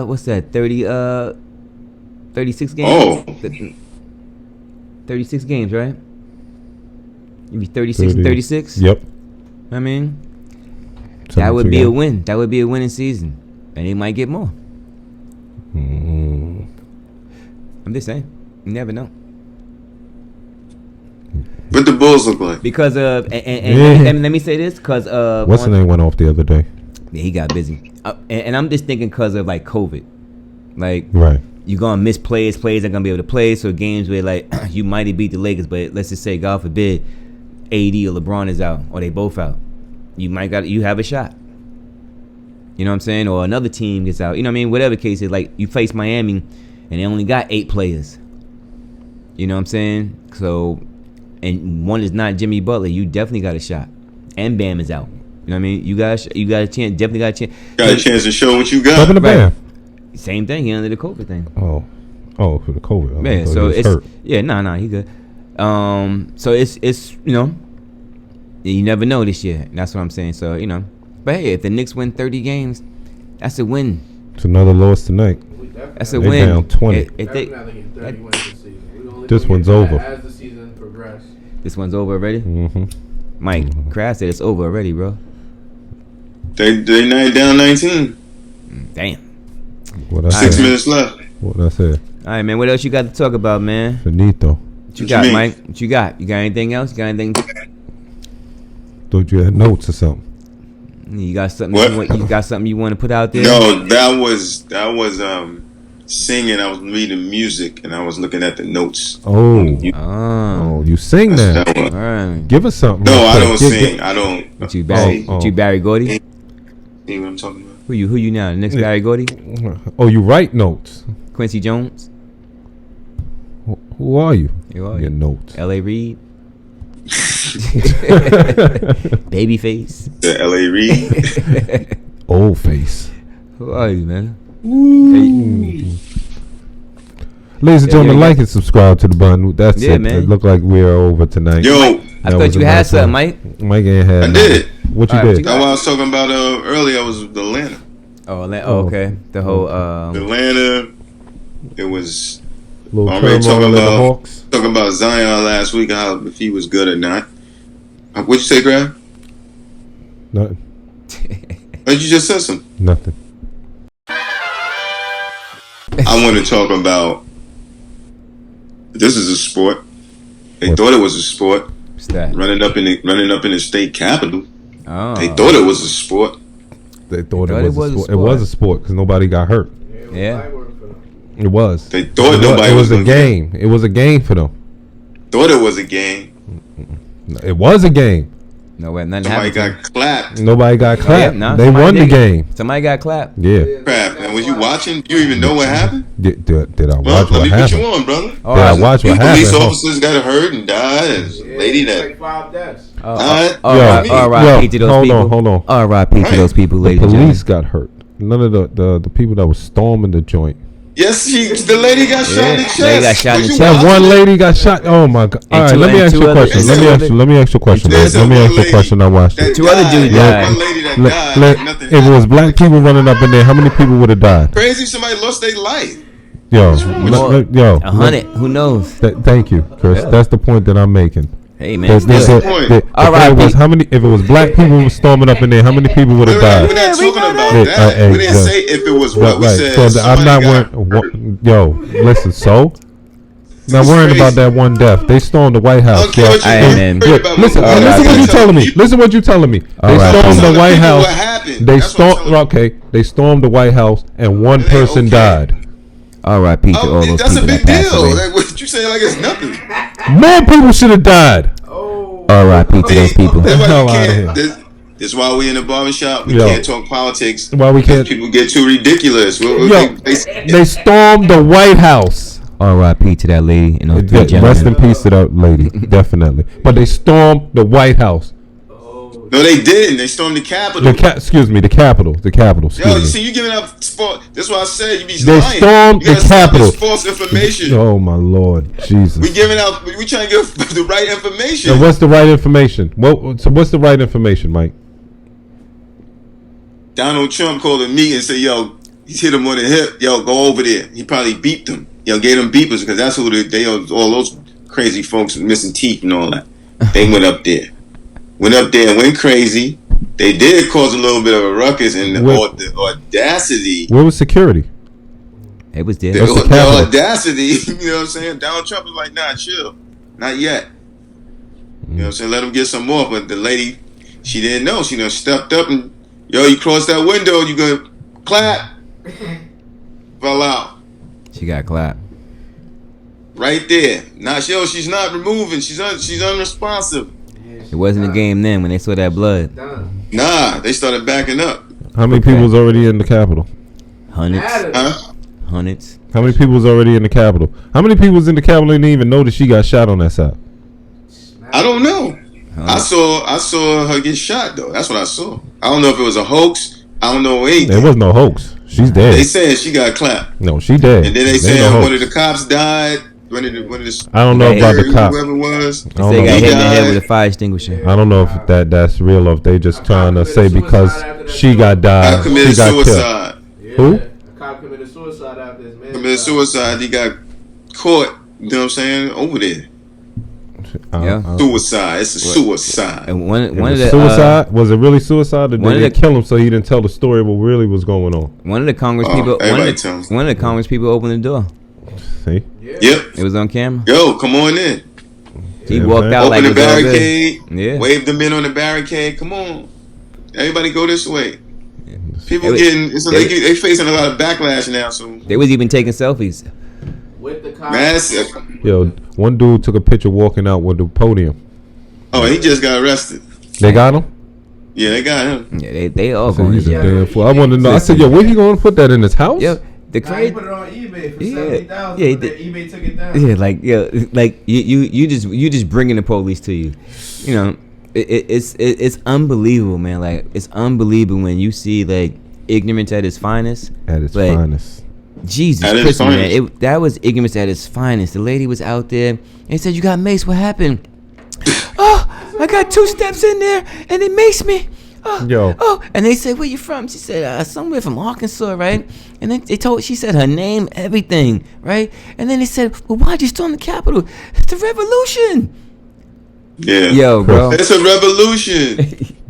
what's that? 36 games. Oh. 36 games, right? You'd be 36 and 36. Yep. I mean, that would be games. a win. That would be a winning season, and they might get more. I'm just saying, you never know. What the Bulls look like? Because of and let me say this, because what's the name went off the other day? Yeah, he got busy, and I'm just thinking because of like COVID, like Right. you're gonna miss players are gonna be able to play. So games where like you might have beat the Lakers, but let's just say God forbid, AD or LeBron is out or they both out, you have a shot. You know what I'm saying? Or another team gets out. You know what I mean? Whatever case is, like you face Miami and they only got 8 players. You know what I'm saying? So, and one is not Jimmy Butler. You definitely got a shot. And Bam is out. You know what I mean? You got a chance. Definitely got a chance. Got a chance to show what you got. Up in the Bam. Same thing. He under the COVID thing. Oh, for the COVID. Yeah. So it's hurt. he good. So it's you never know this year. That's what I'm saying. So but hey, if the Knicks win 30 games, that's a win. It's another loss tonight. That's a They win. down 20. If they, Definitely get 30 wins this season. We only This gonna one's get over. As the season progresses. this one's over already. Mm-hmm. Mike Kraft said it's over already, bro. They down 19. Damn. What I 6 said. minutes left. What I said. All right, man. What else you got to talk about, man? Finito. What you What got, you mean? Mike? What you got? You got anything else? You got anything? Thought you had notes or something. You got something? What? You got something you want to put out there? No, that was singing. I was reading music and I was looking at the notes. Oh. Oh. You sing that. That All one. right. Give us something. No, real I quick. don't sing. I don't. What you Barry? Oh. What you Barry Gordy? See what I'm talking about? Who you now? The next Yeah. Barry Gordy? Oh, you write notes. Quincy Jones? Who are you? Who are Your you? notes. L.A. Reid? Babyface? The L.A. Reid. Old face. Who are you, man? Ladies and gentlemen, yeah. like and subscribe to the button. That's Yeah, it. man. It looked like we're over tonight. Yo, I That thought was you a had nice something, one. Mike. Mike ain't had I nothing. did. What you All right, what did? you That's what I was talking about earlier. I was Atlanta. Oh, okay. The whole Atlanta. It was Little already turmoil in the about Hawks. talking about Zion last week. How if he was good or not. What'd you say, Graham? Nothing. You just said something. Nothing. I want to talk about. This is a sport. They What? thought it was a sport. what's that? Running up in the state capitol. Oh. They thought it was a sport. They thought it was a sport. It was a sport because nobody got hurt. Yeah. Light work for them. It was. They thought nobody It was a gonna get- game. It was a game for them. Thought it was a game. It was a game. No way, nothing Somebody happened. got clapped. Nobody got clapped. nah, They somebody won the did. game. Somebody got clapped. Yeah. Crap, man. Was you watching? You even know what happened? Did I Well, watch let what me put you happened? on, brother. Oh, Did I watch Two what police happened? officers got hurt and died. There's a lady It's that like 5 deaths. died. R.I.P. to those Yo, people. hold on. R.I.P. to Right. those people, The ladies and gentlemen. police got hurt. none of the people that was storming the joint. Yes, the lady got shot in the chest. Lady got shot in the chest. That one lady got shot. Oh my God! All right, let me ask you a question. Let me ask you a question. Let me ask you a question. I watched it. Two other dudes died. One lady that died. If it was black people running up in there, how many people would have died? Crazy, somebody lost their life. Yo, 100. Who knows? Thank you, Chris. That's the point that I'm making. Hey man, All right. If it was black people storming up in there, how many people would have died? We're not talking about that. We didn't say if it was what we said. So I'm not worried. Yo, listen. So not worrying about that one death. They stormed the White House. Listen what you telling me. Listen what you telling me. They stormed the White House. They stormed the White House and one person died. R.I.P. to all those that's people a big that passed deal. away. What you say like it's nothing. Man, people should have died. R.I.P. to those people. That's why we in the barbershop. We can't talk politics. Why we can't? People get too ridiculous. They stormed the White House. R.I.P. to that lady and those three gentlemen. Rest in peace to that lady, definitely. But they stormed the White House. No, they didn't. They stormed the Capitol. Excuse me, the Capitol. The Capitol. Yo, you see, you giving up. That's why I said you be lying. They stormed the Capitol. False information. Oh my Lord, Jesus. We giving out. We trying to give the right information. So what's the right information? So what's the right information, Mike? Donald Trump called a meeting and said, "Yo, he's hit him on the hip. Yo, go over there." He probably beeped him. Yo, gave them beepers because that's who they all those crazy folks with missing teeth and all that. They went up there. Went up there and went crazy. They did cause a little bit of a ruckus and the audacity. Where was security? It was there. The audacity, you know what I'm saying? Donald Trump was like, nah, chill. Not yet. You know what I'm saying? Let him get some more. But the lady, she didn't know. She done stepped up and, yo, you cross that window, you gonna clap. Fell out. She got clapped. Right there. Now, she's not removing. She's unresponsive. It wasn't a game then when they saw that blood. Nah, they started backing up. How many people was already in the Capitol? Hundreds. Huh? Hundreds. How many people was already in the Capitol? How many people was in the Capitol and didn't even know that she got shot on that side? I don't know. I saw her get shot though. That's what I saw. I don't know if it was a hoax. I don't know anything. There was no hoax. She's dead. They said she got clapped. No, she dead. And then they said one of the cops died. One of the I don't know about the cop. Whoever it was. They got hit in the head with a fire extinguisher. I don't know if that's real or if they just trying to say because she got died, she got suicide. Killed. Who? A cop committed suicide after his man. Committed suicide. He got caught. You know what I'm saying? Over there. Suicide. It's a suicide. And one of the suicide was it really suicide or did they kill him so he didn't tell the story of what really was going on? One of the Congress people. One of the Congress people opened the door. See? Yep. It was on camera. Yo, come on in. He walked out like the barricade. Yeah. Waved them in on the barricade. Come on. Everybody go this way. People they facing a lot of backlash now. So they was even taking selfies. With the cops. Massive. Yo, one dude took a picture walking out with the podium. Oh, he just got arrested. They got him? Yeah, they got him. Yeah, they all going to jail. I want to know. I said, yo, where he going to put that in his house? Yo, he put it on eBay for $70,000. Yeah, eBay took it down. Yeah, you just bringing the police to you. You know, it's unbelievable, man. Like it's unbelievable when you see like ignorance at its finest. At its finest. Jesus Christ, man. That was ignorance at its finest. The lady was out there and said, "You got maced. What happened?" "Oh, I got 2 steps in there and they maced me." Oh, and they said, "Where you from?" She said, "Somewhere from Arkansas, right?" And then she said her name, everything, right? And then they said, "Well, why'd you storm the Capitol?" "It's the revolution." Yeah. Yo, bro. It's a revolution.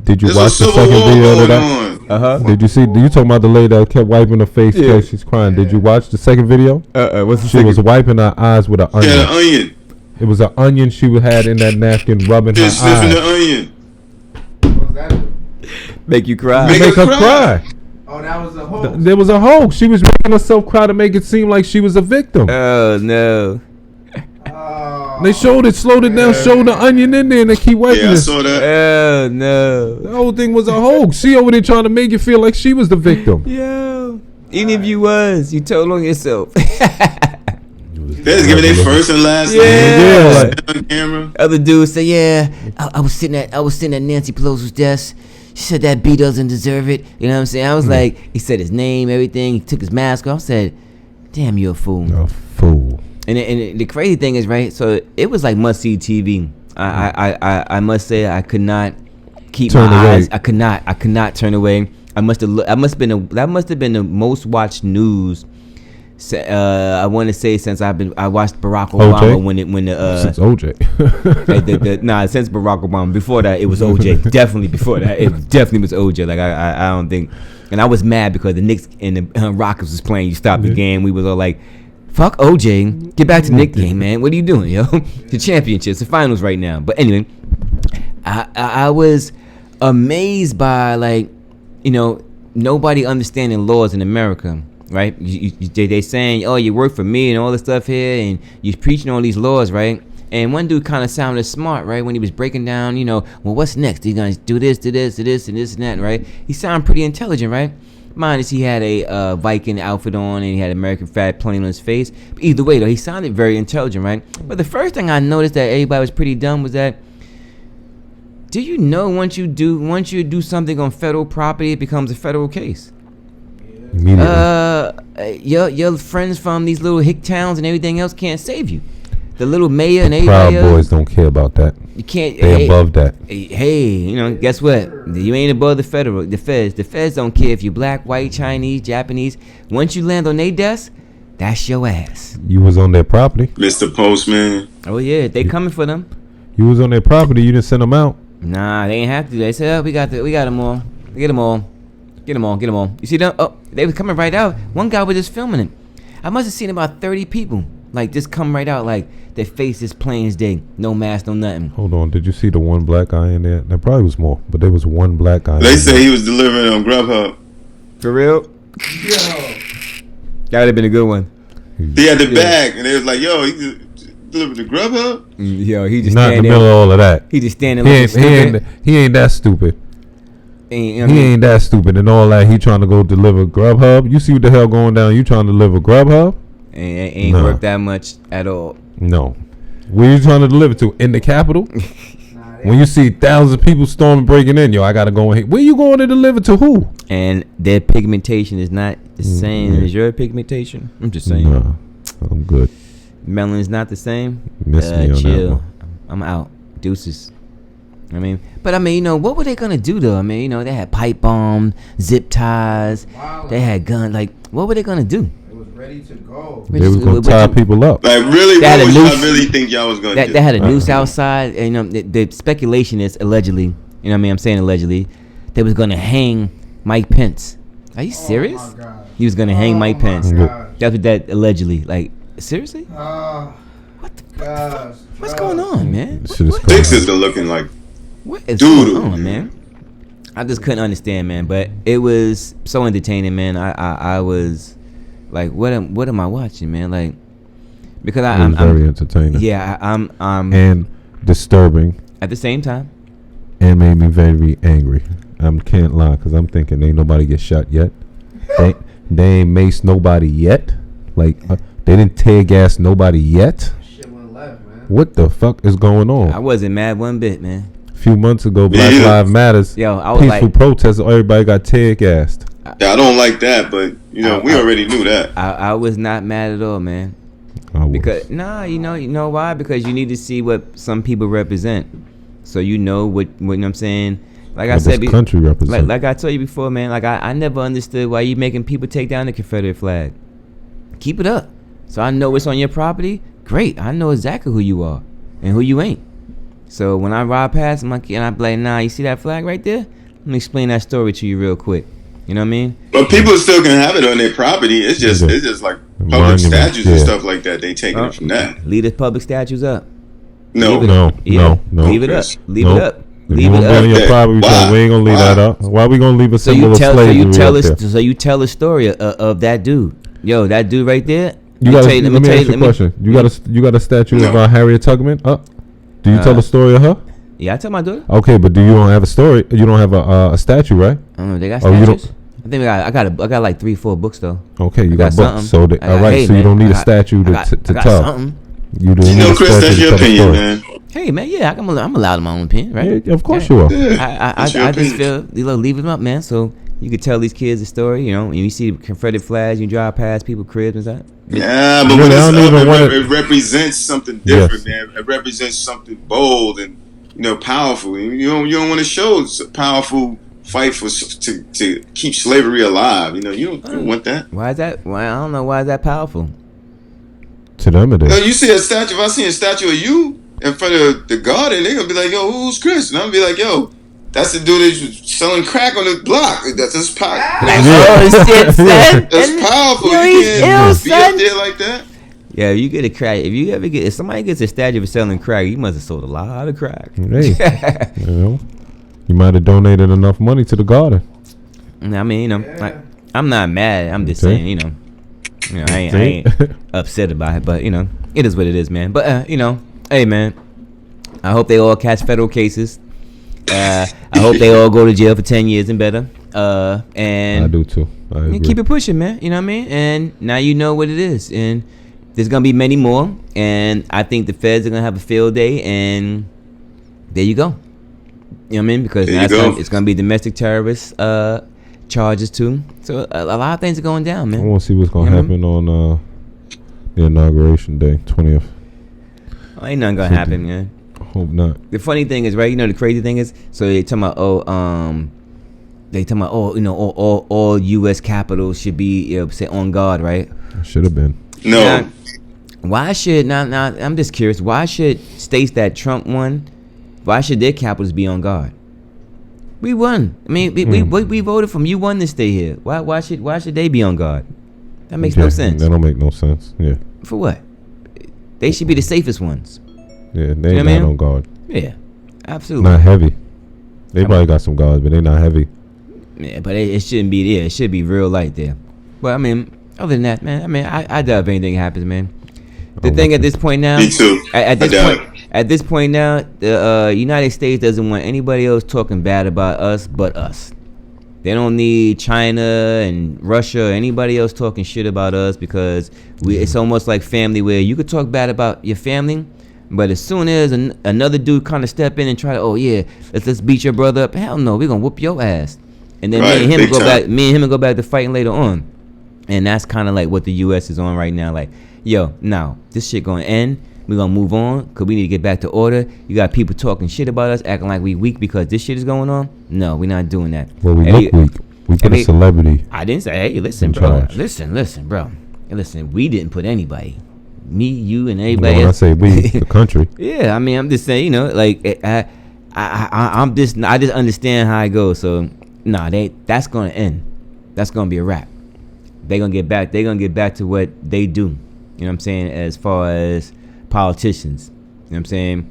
Did you watch the second video of that? Did you see? You talking about the lady that kept wiping her face because she's crying? Did you watch the second video? What's the She was wiping her eyes with an onion. Yeah, an onion. It was an onion she had in that napkin, rubbing her eyes. Sniffing the onion. What's that? Make you cry. Make her cry. Oh, that was a hoax. There was a hoax. She was making herself cry to make it seem like she was a victim. Oh no. They slowed it down, showed the onion in there, and they keep wiping it. Yeah, I saw that. Oh no. The whole thing was a hoax. She over there trying to make it feel like she was the victim. Yo, even if you was, you told on yourself. They was giving their first and last name. Yeah. On camera. Other dudes say, "Yeah, I was sitting at Nancy Pelosi's desk. She said that B doesn't deserve it. You know what I'm saying? I was like, he said his name, everything. He took his mask off. I said, damn, you're a fool. A fool. And the crazy thing is, right? So it was like must see TV. I must say I could not keep my eyes. I could not turn away. That must have been the most watched news. I want to say since I watched Barack Obama since OJ. Since Barack Obama. Before that it was OJ. Definitely before that it definitely was OJ. Like I don't think, and I was mad because the Knicks and the Rockets was playing. You stopped the game. We was all like, fuck OJ, get back to the Knicks game, man. What are you doing, yo? The championships, the finals right now. But anyway, I was amazed by, like, you know, nobody understanding laws in America. Right, they saying, oh, you work for me and all this stuff here, and you're preaching all these laws, right? And one dude kind of sounded smart, right, when he was breaking down, you know, well, what's next? You're gonna do this, and this, and this, and that, right? He sounded pretty intelligent, right? Minus he had a Viking outfit on and he had American flag plain on his face. But either way, though, he sounded very intelligent, right? But the first thing I noticed that everybody was pretty dumb was that, do you know once you do something on federal property, it becomes a federal case? Your friends from these little hick towns and everything else can't save you. The little mayor and everybody Proud Boys don't care about that. You can't. They above that. Hey, you know, guess what? You ain't above the feds. The feds don't care if you're black, white, Chinese, Japanese. Once you land on their desk, that's your ass. You was on their property, Mr. Postman. Oh yeah, they coming for them. You was on their property. You didn't send them out. Nah, they ain't have to. They said, oh, we got them all. Get them all. You see them? Oh, they was coming right out. One guy was just filming it. I must have seen about 30 people, like, just come right out, like, their face is plain as day. No mask, no nothing. Hold on. Did you see the one black guy in there? There probably was more, but there was one black guy. They say he was delivering on Grubhub. For real? Yo. That would have been a good one. He had the bag, and they was like, yo, he delivered the Grubhub? Yo, he just not in the middle of all of that. He just standing he ain't that stupid. He ain't that stupid and all that. He trying to go deliver Grubhub. You see what the hell going down? You trying to deliver Grubhub? Ain't worth that much at all. No. Where you trying to deliver to? In the Capitol? When you see thousands of people storming, breaking in, yo, I gotta go in. Where you going to deliver to who? And their pigmentation is not the same as your pigmentation. I'm just saying. Nah, I'm good. Melanin's not the same. Miss me on chill. that one. I'm out. Deuces. But you know, what were they gonna do though? You know, they had pipe bombs, zip ties, they had guns. Like, what were they gonna do? It was ready to go. They was gonna tie people up. Like, really, what was y'all really think y'all was gonna do? They had a noose outside, and you know, the speculation is allegedly. You know, I'm saying allegedly, they was gonna hang Mike Pence. Are you serious? Oh my God. He was gonna hang Mike Pence. God. That's what that allegedly. Like, seriously? What's going on, man? Sixers are looking like. What is going on, man? I just couldn't understand, man. But it was so entertaining, man. I was like, what am I watching, man? Like, because I'm very entertaining. Yeah, I'm and disturbing at the same time, and made me very angry. I can't lie, because I'm thinking ain't nobody get shot yet. They ain't maced nobody yet. Like, they didn't tear gas nobody yet. Shit went left, man. What the fuck is going on? I wasn't mad one bit, man. Few months ago, Black Lives Matters. Yo, I was peaceful like, protests. Everybody got tear gassed. Yeah, I don't like that, but you know, we already knew that. I was not mad at all, man. Because you know why? Because you need to see what some people represent, so you know what I'm saying. Like I said, country represent. Like I told you before, man. Like I never understood why you making people take down the Confederate flag. Keep it up, so I know it's on your property. Great, I know exactly who you are and who you ain't. So when I ride past, I'm like, nah, you see that flag right there? Let me explain that story to you real quick. You know what I mean? But people still can have it on their property. It's just like public statues and stuff like that. They taking it from that. Leave the public statues up. No. Leave it up. Leave it up. Leave it up. On your property, we ain't gonna leave that up. Why we gonna leave a symbol of slavery? So you tell a story of that dude. Yo, that dude right there. Let me ask you a question. You got a statue of Harriet Tubman up? Do you tell the story of her? Yeah, I tell my daughter. Okay, but you don't have a story. You don't have a statue, right? I don't know. They got statues. I think I got like 3-4 books though. Okay, you got books. So all right, so you don't need a statue to tell. Something. You know, Chris, that's your opinion, man. Hey man, yeah, I'm allowed in my own opinion, right? Yeah, of course you are. Yeah. I just feel leave them up, man. So you could tell these kids a story, you know. And you see Confederate flags, you drive past people's cribs and stuff. Yeah, but Really, when I it's don't even up, wanna- it represents something different, man. It represents something bold and powerful. You don't want to show a powerful fight to keep slavery alive. You don't want that. Why is that? Well, I don't know. Why is that powerful? To them it is. You see a statue. If I see a statue of you in front of the garden, they're gonna be like, "Yo, who's Chris?" And I'm gonna be like, "Yo, that's the dude that's selling crack on the block. That's just powerful. Oh shit, son. That's powerful. Yo, You he's can't ill, be up son. there like that." Yeah, you get a crack. If somebody gets a statue for selling crack, you must have sold a lot of crack. Hey, you might have donated enough money to the garden. I mean, like, I'm not mad. I'm just saying, I ain't upset about it, but it is what it is, man. But hey, man, I hope they all catch federal cases. I hope they all go to jail for 10 years and better. And I do too. I agree. keep it pushing, man. You know what I mean? And now you know what it is, and there's gonna be many more. And I think the feds are gonna have a field day, and there you go. You know what I mean? Because it's gonna be domestic terrorist charges too. So a lot of things are going down, man. I want to see what's going to happen on the inauguration day, 20th. Oh, ain't nothing gonna happen, man. I hope not. The funny thing is, right? The crazy thing is, so they talking about all U.S. capitals should be say on guard, right? Should have been. No. Now, why should now? I'm just curious. Why should states that Trump won? Why should their capitals be on guard? We won. I mean, we voted for them. You won to stay here. Why should they be on guard? That makes no sense. That don't make no sense. Yeah. For what? They should be the safest ones. Yeah, they ain't not on guard. Yeah, absolutely. Not heavy. They probably got some guards, but they not heavy. Yeah, but it shouldn't be there. It should be real light there. But I mean, other than that, man, I doubt if anything happens, man. The thing at this point now, Me too. At this point now, the United States doesn't want anybody else talking bad about us but us. They don't need China and Russia or anybody else talking shit about us because it's almost like family where you could talk bad about your family, but as soon as another dude kind of step in and try to, let's beat your brother up, hell no, we're gonna whoop your ass. And then me and him go back to fighting later on. And that's kind of like what the U.S. is on right now. Like, now this shit gonna end. We're gonna move on because we need to get back to order. You got people talking shit about us, acting like we weak because this shit is going on. No, we're not doing that. Well, we look weak. We put a celebrity. I didn't say, hey, listen, bro. Listen, bro. Listen, we didn't put anybody. Me, you, and everybody When else. I say we, the country. Yeah, I mean, I'm just saying, I just understand how it goes. So, that's gonna end. That's gonna be a wrap. They're gonna get back to what they do. You know what I'm saying? As far as politicians, you know what I'm saying?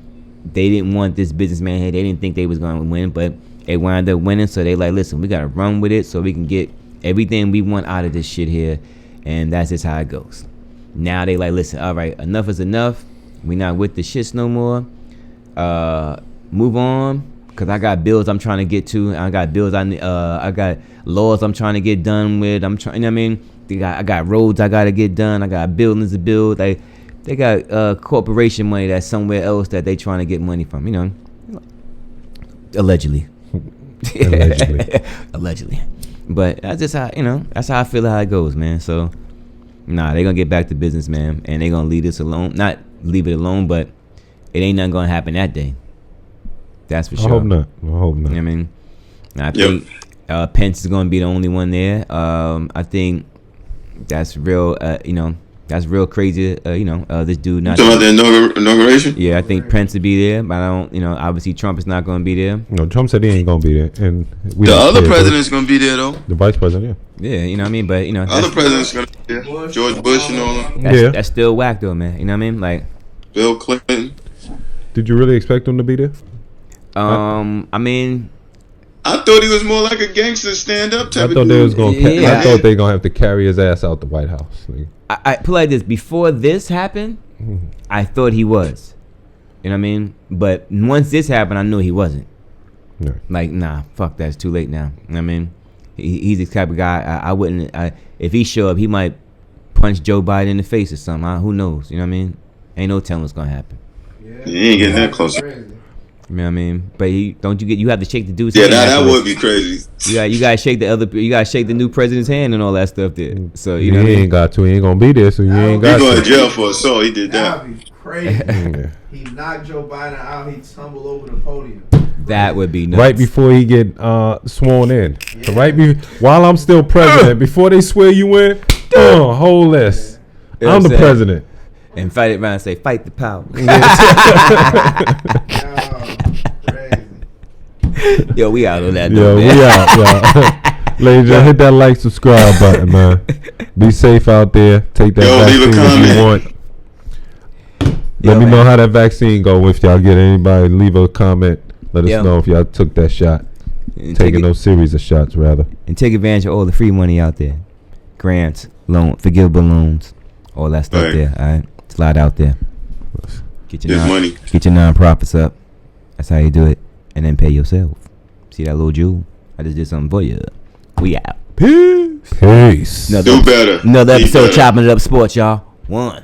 They didn't want this businessman here. They didn't think they was going to win, but they wound up winning. So they like, listen, we got to run with it so we can get everything we want out of this shit here. And that's just how it goes. Now they like, listen, all right, enough is enough. We not with the shits no more. Move on, because I got bills I'm trying to get to. I got bills I got laws I'm trying to get done with. I'm trying, you know what I mean? I got roads I got to get done. I got buildings to build. They got corporation money that's somewhere else that they trying to get money from, allegedly. Allegedly. But that's just how, that's how I feel how it goes, man. So, they gonna get back to business, man, and they gonna leave this alone. Not leave it alone, but it ain't nothing gonna happen that day. That's for sure. I hope not. You know what I mean? I think Pence is gonna be the only one there. I think that's real, that's real crazy. This dude not. You talking about the inauguration? Yeah, I think Pence would be there, but I don't. Obviously Trump is not going to be there. No, Trump said he ain't gonna be there, and the other president's gonna be there though. The vice president, yeah. You know what I mean? But the other president's gonna be there. George Bush and all that. That's still whack though, man. You know what I mean? Like Bill Clinton. Did you really expect him to be there? I mean, I thought he was more like a gangster stand-up type. I thought they was gonna. I thought they gonna have to carry his ass out the White House. I put it like this: before this happened, I thought he was. You know what I mean? But once this happened, I knew he wasn't. Yeah. Like, nah, fuck that. It's too late now. You know what I mean? He's the type of guy. I wouldn't. If he show up, he might punch Joe Biden in the face or something. Who knows? You know what I mean? Ain't no telling what's gonna happen. Yeah, Yeah. You ain't getting that close. Crazy. You know what I mean? But you have to shake the dude's Yeah, hand. that afterwards. would be crazy. You got to shake you got to shake the new president's hand and all that stuff there. So you You know what I mean? ain't got to. He ain't gonna be there, so you ain't He got going to to. jail for assault. He did that. That'd be crazy. Yeah. He knocked Joe Biden out. He tumbled over the podium. That would be nuts. Right before he get sworn in. Yeah. Right while I'm still president, before they swear you in, whole list. You know I'm what the I'm saying? president. And fight it around and say, fight the power. Crazy. Yo, we out on that. Yo, though, man. we out, yo. Ladies, y'all hit that like, subscribe button, man. Be safe out there. Take that Yo, leave a vaccine if you comment. want. Let me know how that vaccine go. If y'all get anybody, leave a comment. Let us know if y'all took that shot. Taking those series of shots, rather. And take advantage of all the free money out there. Grants, forgivable loans, all that stuff Right. there. All right, slide out there. Get your There's money. Get your non-profits up. That's how you do it, and then pay yourself. See that little jewel? I just did something for you. We out. Peace. Do better. Another Be episode better. of Chopping It Up Sports, y'all. 1.